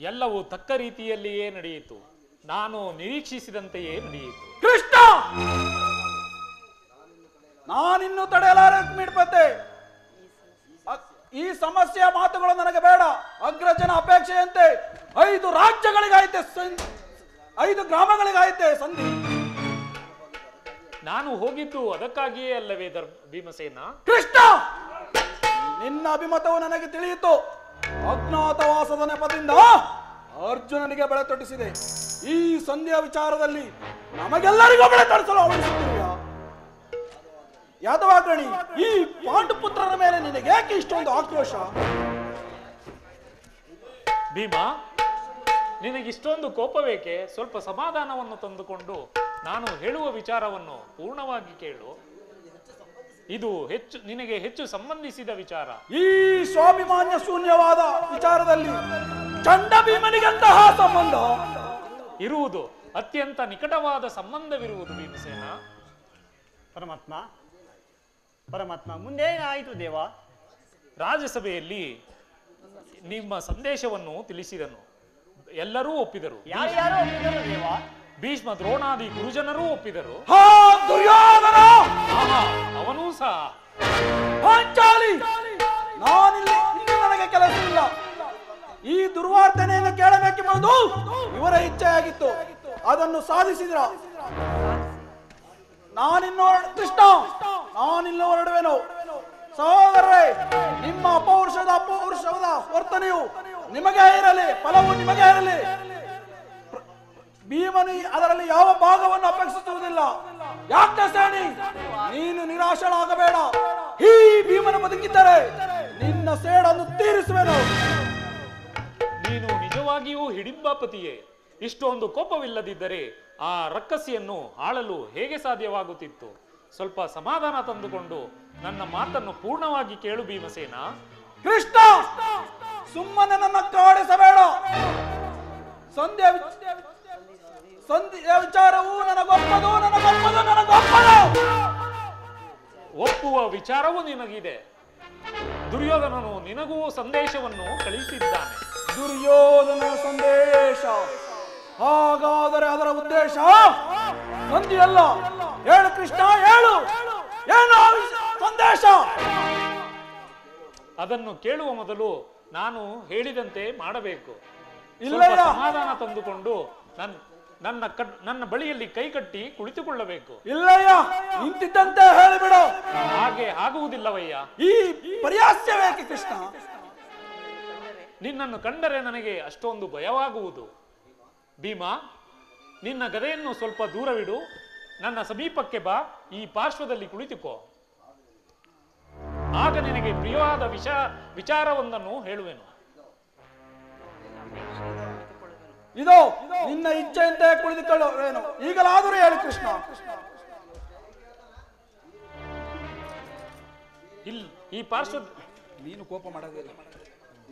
ಎಲ್ಲವೂ ತಕ್ಕ ರೀತಿಯಲ್ಲಿಯೇ ನಡೆಯಿತು. ನಾನು ನಿರೀಕ್ಷಿಸಿದಂತೆಯೇ ನಡೆಯಿತು. ಕೃಷ್ಣ, ನಾನಿನ್ನು ತಡೆಯಲಾರೆ. ಮಿಡ್ಪತ್ತೆ, ಈ ಸಮಸ್ಯೆಯ ಮಾತುಗಳು ನನಗೆ ಬೇಡ. ಅಗ್ರಜನ ಅಪೇಕ್ಷೆಯಂತೆ 5 ರಾಜ್ಯಗಳಿಗಾಯ್ತೆ, 5 ಗ್ರಾಮಗಳಿಗಾಯ್ತೆ ಸಂಧಿ. ನಾನು ಹೋಗಿದ್ದು ಅದಕ್ಕಾಗಿಯೇ ಅಲ್ಲವೇ ಭೀಮಸೇನ? ಕೃಷ್ಣ, ನಿನ್ನ ಅಭಿಮತವು ನನಗೆ ತಿಳಿಯಿತು. ಅಜ್ಞಾತವಾಸದ ನೆಪದಿಂದ ಅರ್ಜುನನಿಗೆ ಬೆಳೆ ತೊಟ್ಟಿಸಿದೆ. ಈ ಸಂಧಿಯ ವಿಚಾರದಲ್ಲಿ ನಮಗೆಲ್ಲರಿಗೂ ಬೆಳೆ ತೊಡಿಸಲು ಅವಳಿಸುತ್ತೀಯ. ಯಾದವಾಗ್ರಣಿ, ಈ ಪಾಂಡುಪುತ್ರರ ಮೇಲೆ ನಿನಗೇಕೆ ಇಷ್ಟೊಂದು ಆಕ್ರೋಶ? ಭೀಮ, ನಿನಗಿಷ್ಟೊಂದು ಕೋಪವೇಕೆ? ಸ್ವಲ್ಪ ಸಮಾಧಾನವನ್ನು ತಂದುಕೊಂಡು ನಾನು ಹೇಳುವ ವಿಚಾರವನ್ನು ಪೂರ್ಣವಾಗಿ ಕೇಳು. ಇದು ನಿನಗೆ ಹೆಚ್ಚು ಸಂಬಂಧಿಸಿದ ವಿಚಾರ. ಈ ಸ್ವಾಭಿಮಾನ್ಯ ಶೂನ್ಯವಾದ ವಿಚಾರದಲ್ಲಿ ಚಂಡ ಭೀಮನಿಗಂತಹ ಸಂಬಂಧ ಇರುವುದು, ಅತ್ಯಂತ ನಿಕಟವಾದ ಸಂಬಂಧವಿರುವುದು ಭೀಮಸೇನ. ಪರಮಾತ್ಮ, ಮುಂದೇನಾಯಿತು ದೇವ? ರಾಜ್ಯಸಭೆಯಲ್ಲಿ ನಿಮ್ಮ ಸಂದೇಶವನ್ನು ತಿಳಿಸಿದನು. ಎಲ್ಲರೂ ಒಪ್ಪಿದರು. ಯಾರ್ಯಾರು ಒಪ್ಪಿದರು ದೇವ? ಭೀಷ್ಮ, ದ್ರೋಣಾದಿ ಗುರುಜನರೂ ಒಪ್ಪಿದರು. ದುರ್ಯೋಧನ ಅವನೂ ಸಹ. ಪಾಂಚಾಲಿ, ನಾನಿಲ್ಲಿ ಇನ್ನು ನನಗೆ ಕೆಲಸವಿಲ್ಲ. ಈ ದುರ್ವಾರ್ತನೆಯನ್ನು ಕೇಳಬೇಕೆಂಬುದು ಇವರ ಇಚ್ಛೆಯಾಗಿತ್ತು. ಅದನ್ನು ಸಾಧಿಸಿದ್ರ. ಕೃಷ್ಣ, ನಾನಿನ್ನು ಹೊರಡುವೆನು. ಸಹೋದರರೇ, ನಿಮ್ಮ ಅಪೌರುಷದ ವರ್ತನೆಯು ನಿಮಗೆ ಇರಲಿ, ಫಲವು ನಿಮಗೆ ಇರಲಿ. ಭೀಮನು ಅದರಲ್ಲಿ ಯಾವ ಭಾಗವನ್ನು ಅಪೇಕ್ಷಿಸುವುದಿಲ್ಲ. ಯಾಕೆ ಸೇನಿ, ನೀನು ನಿರಾಶರಾಗಬೇಡ. ಈ ಭೀಮನು ಬದುಕಿದ್ದರೆ ನಿನ್ನ ಸೇಡನ್ನು ತೀರಿಸುವೆನು. ನೀನು ನಿಜವಾಗಿಯೂ ಹಿಡಿಂಬಾಪತಿಯೇ. ಇಷ್ಟೊಂದು ಕೋಪವಿಲ್ಲದಿದ್ದರೆ ಆ ರಕ್ಕಸಿಯನ್ನು ಆಳಲು ಹೇಗೆ ಸಾಧ್ಯವಾಗುತ್ತಿತ್ತು? ಸ್ವಲ್ಪ ಸಮಾಧಾನ ತಂದುಕೊಂಡು ನನ್ನ ಮಾತನ್ನು ಪೂರ್ಣವಾಗಿ ಕೇಳು ಭೀಮಸೇನ. ಕೃಷ್ಣ, ಸುಮ್ಮನೆ ನನ್ನ ಕಾಡಿಸಬೇಡ. ಸಂಧ್ಯಾ ವಿಚಾರವು ನನಗೊಪ್ಪದು. ಒಪ್ಪುವ ವಿಚಾರವೂ ನಿನಗಿದೆ. ದುರ್ಯೋಧನನು ನಿನಗೂ ಸಂದೇಶವನ್ನು ಕಳಿಸಿದ್ದಾನೆ. ದುರ್ಯೋಧನ ಸಂದೇಶ? ಹಾಗಾದರೆ ಅದರ ಉದ್ದೇಶ ಸಂಧಿಯಲ್ಲ. ಹೇಳು ಕೃಷ್ಣ, ಹೇಳು, ಏನು ಸಂದೇಶ? ಅದನ್ನು ಕೇಳುವ ಮೊದಲು ನಾನು ಹೇಳಿದಂತೆ ಮಾಡಬೇಕು. ಇಲ್ಲಯ್ಯ, ಸಮಾಧಾನ ತಂದುಕೊಂಡು ನನ್ನ ಬಳಿಯಲ್ಲಿ ಕೈಕಟ್ಟಿ ಕುಳಿತುಕೊಳ್ಳಬೇಕು. ಇಲ್ಲಯ್ಯ, ನಿಂತಿದ್ದಂತೆ ಹೇಳಿಬಿಡು. ಹಾಗೆ ಆಗುವುದಿಲ್ಲವಯ್ಯ. ಈ ಪರ್ಯಾಸ್ಯವೇಕೆ ಕೃಷ್ಣ? ನಿನ್ನನ್ನು ಕಂಡರೆ ನನಗೆ ಅಷ್ಟೊಂದು ಭಯವಾಗುವುದು. ಭೀಮ, ನಿನ್ನ ಗದೆಯನ್ನು ಸ್ವಲ್ಪ ದೂರವಿಡು. ನನ್ನ ಸಮೀಪಕ್ಕೆ ಬಾ. ಈ ಪಾರ್ಶ್ವದಲ್ಲಿ ಕುಳಿತುಕೋ. ಆಗ ನಿನಗೆ ಪ್ರಿಯವಾದ ವಿಚಾರವೊಂದನ್ನು ಹೇಳುವೆನು. ಇದು ನಿನ್ನ ಇಚ್ಛೆಯಂತೆ ಕುಳಿತುಕೊಳ್ಳುವೇನು. ಈಗಲಾದರೂ ಹೇಳು ಕೃಷ್ಣ. ಇಲ್ಲಿ ಈ ಪಾರ್ಶ್ವ ನೀನು ಕೋಪ ಮಾಡೋದಿಲ್ಲ,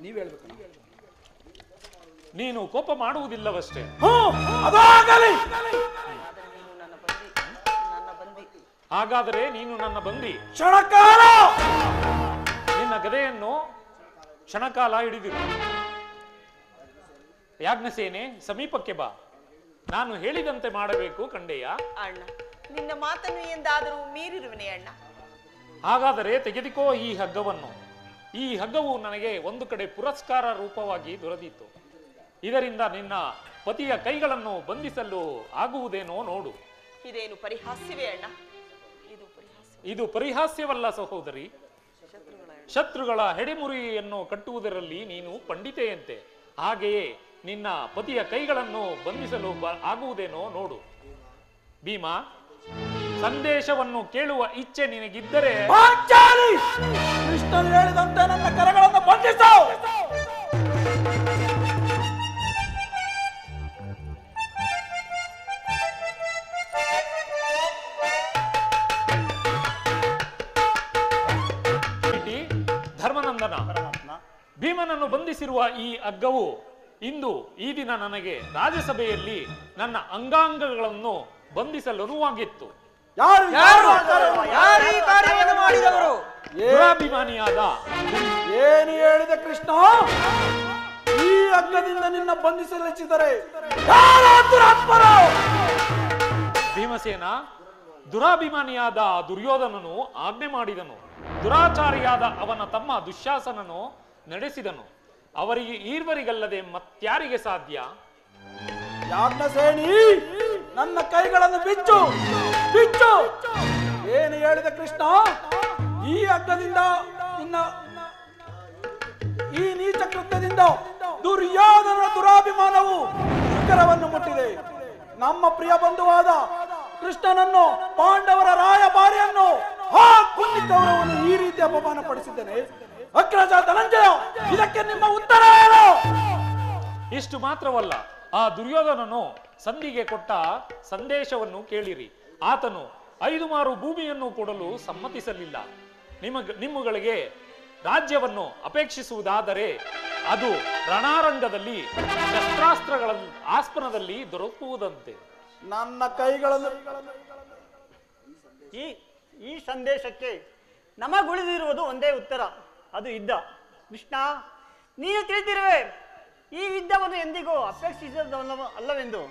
ನೀವ್ ಹೇಳ್ಬೇಕು. ನೀನು ಕೋಪ ಮಾಡುವುದಿಲ್ಲವಷ್ಟೇ. ಅದಾಗಲಿ. ಹಾಗಾದರೆ ನೀನು ನನ್ನ ಬಂದಿ. ಕ್ಷಣಕಾಲ ನಿನ್ನ ಗದೆಯನ್ನು ಕ್ಷಣಕಾಲ ಹಿಡಿದಿರು. ಯಾಜ್ಞಸೇನೆ, ಸಮೀಪಕ್ಕೆ ಬಾ. ನಾನು ಹೇಳಿದಂತೆ ಮಾಡಬೇಕು ಕಂಡೆಯ. ಅಣ್ಣ, ನಿನ್ನ ಮಾತನ್ನು ಎಂದಾದರೂ ಮೀರಿರುವನೇ ಅಣ್ಣ. ಹಾಗಾದರೆ ತೆಗೆದುಕೋ ಈ ಹಗ್ಗವನ್ನು. ಈ ಹಗ್ಗವು ನನಗೆ ಒಂದು ಕಡೆ ಪುರಸ್ಕಾರ ರೂಪವಾಗಿ ದೊರೆದಿತ್ತು. ಇದರಿಂದ ನಿನ್ನ ಪತಿಯ ಕೈಗಳನ್ನು ಬಂಧಿಸಲು ಆಗುವುದೇನೋ ನೋಡು. ಇದೇನು ಪರಿಹಾಸ್ಯವೇ ಅಣ್ಣ? ಇದು ಪರಿಹಾಸ್ಯ. ಇದು ಪರಿಹಾಸ್ಯವಲ್ಲ ಸಹೋದರಿ. ಶತ್ರುಗಳ ಹೆಡೆಮುರಿಯನ್ನು ಕಟ್ಟುವುದರಲ್ಲಿ ನೀನು ಪಂಡಿತೆಯಂತೆ. ಹಾಗೆಯೇ ನಿನ್ನ ಪತಿಯ ಕೈಗಳನ್ನು ಬಂಧಿಸಲು ಆಗುವುದೇನೋ ನೋಡು. ಭೀಮ, ಸಂದೇಶವನ್ನು ಕೇಳುವ ಇಚ್ಛೆ ನಿನಗಿದ್ದರೆ ಕೃಷ್ಣನು ಹೇಳಿದಂತೆ ನನ್ನ ಕರಗಳನ್ನು ಬಂಧಿಸು. ಧರ್ಮನಂದನ, ಭೀಮನನ್ನು ಬಂಧಿಸಿರುವ ಈ ಹಗ್ಗವು ಇಂದು ಈ ದಿನ ನನಗೆ ರಾಜ್ಯಸಭೆಯಲ್ಲಿ ನನ್ನ ಅಂಗಾಂಗಗಳನ್ನು ಬಂಧಿಸಲು ಅನುವಾಗಿತ್ತು. ದುರಾಭಿಮಾನಿಯಾದ ಏನು ಹೇಳಿದೆ ಕೃಷ್ಣ? ಈ ಹಗ್ಗದಿಂದ ನಿನ್ನ ಬಂಧಿಸಲಿಚ್ಚಿದರೆ ಭೀಮಸೇನ, ದುರಾಭಿಮಾನಿಯಾದ ದುರ್ಯೋಧನನು ಆಜ್ಞೆ ಮಾಡಿದನು. ದುರಾಚಾರಿಯಾದ ಅವನ ತಮ್ಮ ದುಶ್ಯಾಸನನು ನಡೆಸಿದನು. ಅವರಿಗೆ ಈರ್ವರಿಗಲ್ಲದೆ ಮತ್ಯಾರಿಗೆ ಸಾಧ್ಯ? ಯಾಜ್ಞಸೇನಿ, ನನ್ನ ಕೈಗಳನ್ನು ಬಿಚ್ಚು ಬಿಚ್ಚು. ಏನು ಹೇಳಿದ ಕೃಷ್ಣ? ಈ ಹಗ್ಗದಿಂದ ನಿನ್ನ ಈ ನೀಚ ಕೃತ್ಯದಿಂದ ದುರ್ಯೋಧನ ದುರಾಭಿಮಾನವು ಶಿಖರವನ್ನು ಮುಟ್ಟಿದೆ. ನಮ್ಮ ಪ್ರಿಯ ಬಂಧುವಾದ ಕೃಷ್ಣನನ್ನು, ಪಾಂಡವರ ರಾಯಭಾರಿಯನ್ನು, ಕುಂದಿದ್ದವರನ್ನು ಈ ರೀತಿ ಅಪಮಾನ ಪಡಿಸಿದ್ದೇನೆ. ಅಗ್ರಜ ಧನಂಜಯ, ಇದಕ್ಕೆ ನಿಮ್ಮ ಉತ್ತರ ಏನು? ಇಷ್ಟು ಮಾತ್ರವಲ್ಲ, ಆ ದುರ್ಯೋಧನನು ಸಂಧಿಗೆ ಕೊಟ್ಟ ಸಂದೇಶವನ್ನು ಕೇಳಿರಿ. ಆತನು 5 ಮಾರು ಭೂಮಿಯನ್ನು ಕೊಡಲು ಸಮ್ಮತಿಸಲಿಲ್ಲ. ನಿಮ್ಮಗಳಿಗೆ ರಾಜ್ಯವನ್ನು ಅಪೇಕ್ಷಿಸುವುದಾದರೆ ಅದು ರಣಾರಂಗದಲ್ಲಿ ಶಸ್ತ್ರಾಸ್ತ್ರಗಳ ಆಸ್ಪನದಲ್ಲಿ ದೊರಕುವುದಂತೆ. ನನ್ನ ಕೈಗಳನ್ನು ಈ ಸಂದೇಶಕ್ಕೆ ನಮಗುಳಿದಿರುವುದು ಒಂದೇ ಉತ್ತರ, ಅದು ಯುದ್ಧ. ಕೃಷ್ಣ, ನೀನು ತಿಳಿದಿರುವೆ ಈ ಯುದ್ಧವನ್ನು ಎಂದಿಗೂ ಅಪೇಕ್ಷಿಸಿದ ಅಲ್ಲವೆಂದು.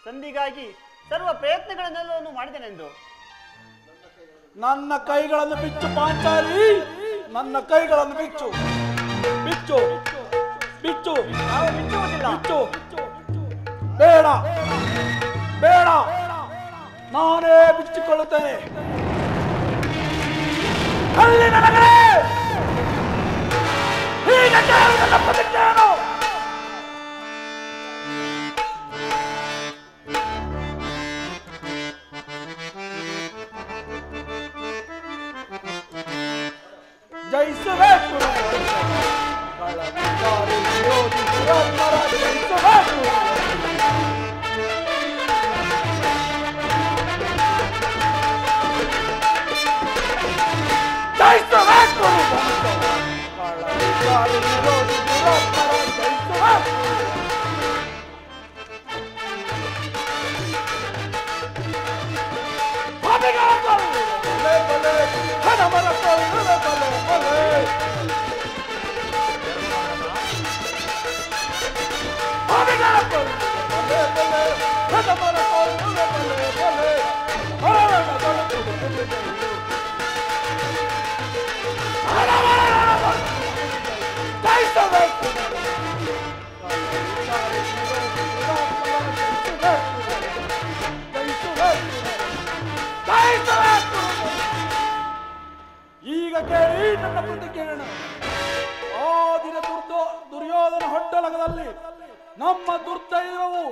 ಸಂಧಿಗಾಗಿ ಸರ್ವ ಪ್ರಯತ್ನಗಳನ್ನೆಲ್ಲವನ್ನು ಮಾಡಿದೆನೆಂದು. ನನ್ನ ಕೈಗಳನ್ನು ಬಿಚ್ಚು ಪಾಂಚಾಲಿ, ನನ್ನ ಕೈಗಳನ್ನು ಬಿಚ್ಚು ಬಿಚ್ಚು ಬಿಚ್ಚು. ನಾವು ಬಿಚ್ಚುವುದಿಲ್ಲ. ಬಿಚ್ಚು. ಬೇಡ ಬೇಡ, ನಾನೇ ಬಿಚ್ಚಿಕೊಳ್ಳುತ್ತೇನೆ. ಅಲ್ಲಿ ನನಗೆ ಈಗ ನನ್ನ ಪ್ರತಿಜ್ಞೆಯನ್ನು ಜಯಿಸುವೆ. ಈಗ ಕೇಳಿ ನನ್ನ ಪ್ರತಿಜ್ಞೆಯನ್ನು. ಆ ದಿನ ದುರ್ಯೋಧನ ಹೊಟ್ಟಲಗದಲ್ಲಿ ನಮ್ಮ ದುರ್ದೈವವು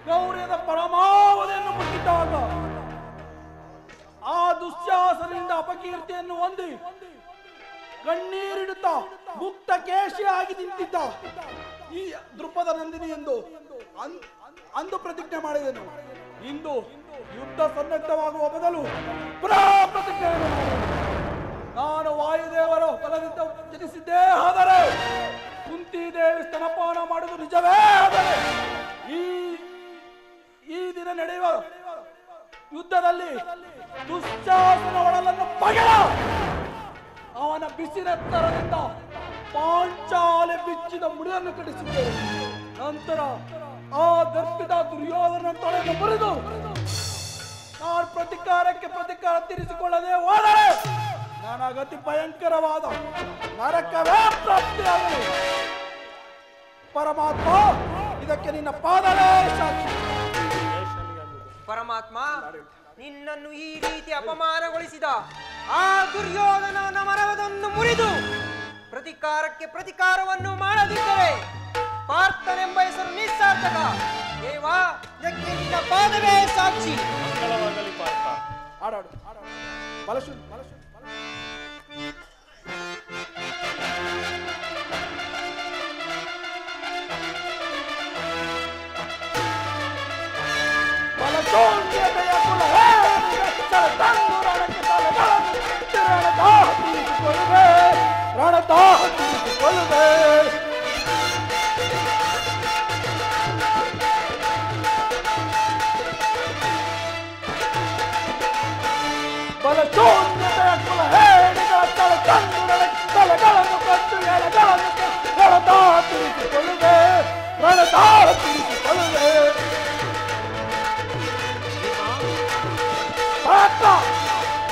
ಗೌರ್ಯದ ಪರಮಾವಧಿಯನ್ನು ಮುಟ್ಟಿದ್ದಾಗ, ಆ ದುಶ್ಯಾಸನದಿಂದ ಅಪಕೀರ್ತಿಯನ್ನು ಹೊಂದಿ ಕಣ್ಣೀರಿಡುತ್ತಾ ಮುಕ್ತ ಕೇಶಿಯಾಗಿ ನಿಂತಿದ್ದ ಈ ದೃಪದ ನಂದಿನಿ ಎಂದು ಅಂದು ಪ್ರತಿಜ್ಞೆ ಮಾಡಿದೆನು. ಇಂದು ಯುದ್ಧ ಸನ್ನದ್ಧವಾಗುವ ಬದಲು ಪ್ರತಿಜ್ಞೆ ನಾನು ವಾಯುದೇವರ ಫಲದಿಂದ ಜನಿಸಿದ್ದೇ ಆದರೆ, ಕುಂತಿದೇವಿ ಸ್ತನಪಾನ ಮಾಡುವುದು ನಿಜವೇ ಆದರೆ, ಈ ದಿನ ನಡೆಯುವ ಯುದ್ಧದಲ್ಲಿ ದುಶ್ಯಾಸನ ಒಡಲನ್ನು ಬಗೆದ ಅವನ ಬಿಸಿನೆತ್ತರದಿಂದ ಪಾಂಚಾಲೆ ಬಿಚ್ಚಿದ ಮುಡಿಯನ್ನು ಕಟ್ಟಿಸಿದ್ದೇವೆ. ನಂತರ ಆ ದರ್ಪಿದ ದುರ್ಯೋಧನ ತೊಳೆಯನ್ನು ಮುರಿದು ನಾನು ಪ್ರತಿಕಾರಕ್ಕೆ ಪ್ರತಿಕಾರ ತೀರಿಸಿಕೊಳ್ಳದೆ ಹೋದರೆ ನನಗತಿ ಭಯಂಕರವಾದ ನರಕವೇ ಪ್ರಾಪ್ತಿಯಾಗಲಿ. ಪರಮಾತ್ಮ, ಇದಕ್ಕೆ ನಿನ್ನ ಪಾದವೇ ಸಾಕ್ಷಿ. ಪರಮಾತ್ಮ, ನಿನ್ನನ್ನು ಈ ರೀತಿ ಅಪಮಾನಗೊಳಿಸಿದ ಆ ದುರ್ಯೋಧನನ ಮರವನ್ನು ಮುರಿದು ಪ್ರತಿಕಾರಕ್ಕೆ ಪ್ರತಿಕಾರವನ್ನು ಮಾಡದಿದ್ದರೆ ಪಾರ್ಥನೆಂಬ ಹೆಸರು ನಿಸ್ಸಾರ್ಥಕ. ದೇವ, ಇದಕ್ಕೆ ನಿನ್ನ ಪಾದವೇ ಸಾಕ್ಷಿ. ಮಂಗಳವಾಗಲಿ ಪಾರ್ಥ. ಆಡಾಡು ಬಲಶು ಬಲಶು ಬಲಶೂನ್ಯತೆಯ ಕುಲ ತಂದು ರಣಕ್ಕೆ ತಲೆಗಳನ್ನು ರಣದಾಹ ತೀರಿಸಿಕೊಳ್ಳುವೆ, ರಣದಾಹ ತೀರಿಸಿಕೊಳ್ಳುವೆ. ಬಲಶೂನ್ಯತೆಯ ಕುಲ ಹೇಡಿಗಳ ತಲೆ ತಂದು ರಣಕ್ಕೆ ತಲೆಗಳನ್ನು ಕಟ್ಟು ಎಳೆಗಳನ್ನು ರಣದಾಹ ತೀರಿಸಿಕೊಳ್ಳುವೆ, ರಣದಾಹ ತೀರಿಸಿಕೊಳ್ಳುವೆ.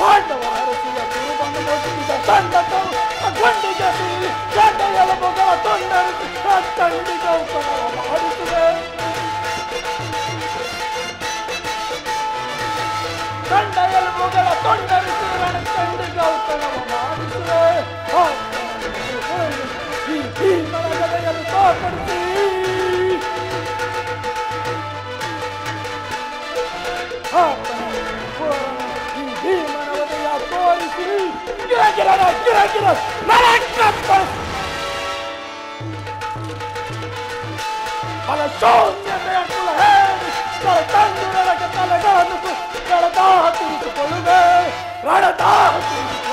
ಪಾಂಡವರ ಅರಸಿಯ ಗುರುಬಂದು ಮುಟ್ಟಿದ ತಂಡಕವು ಗೊಂಡಿಗೆ ಗಂಡ ಎಲುಬುಗಳ ತೊಂದರಿಸಿ ತಂಡಿಗೆ ಔತಣವ ಮಾಡಿಸುವೆ, ಗಂಡ ಎಲುಬುಗಳ ತೊಂದರಿಸಿ ತಂಡಿಗೆ ಔತಣವ ಮಾಡಿಸುವೆ. ಈ ಮರಗಡೆಯನ್ನು ತೋರ್ಪಡಿಸಿ ಭೀಮನವದೆಯ ತೋರಿಸಿ ಗಿರಗಿರನ ಗಿರಗಿರ ಬಲಶೂನ್ಯತೆಯ ಕುಲ ಹೇಳಿ ತಂದು ನನಗೆ ತಲೆಗಳನ್ನು ರಣದಾಹ ತೀರಿಸಿಕೊಳ್ಳುವೆ, ರಣದಾಹ ತೀರಿಸಿಕೊಳ್ಳುವೆ.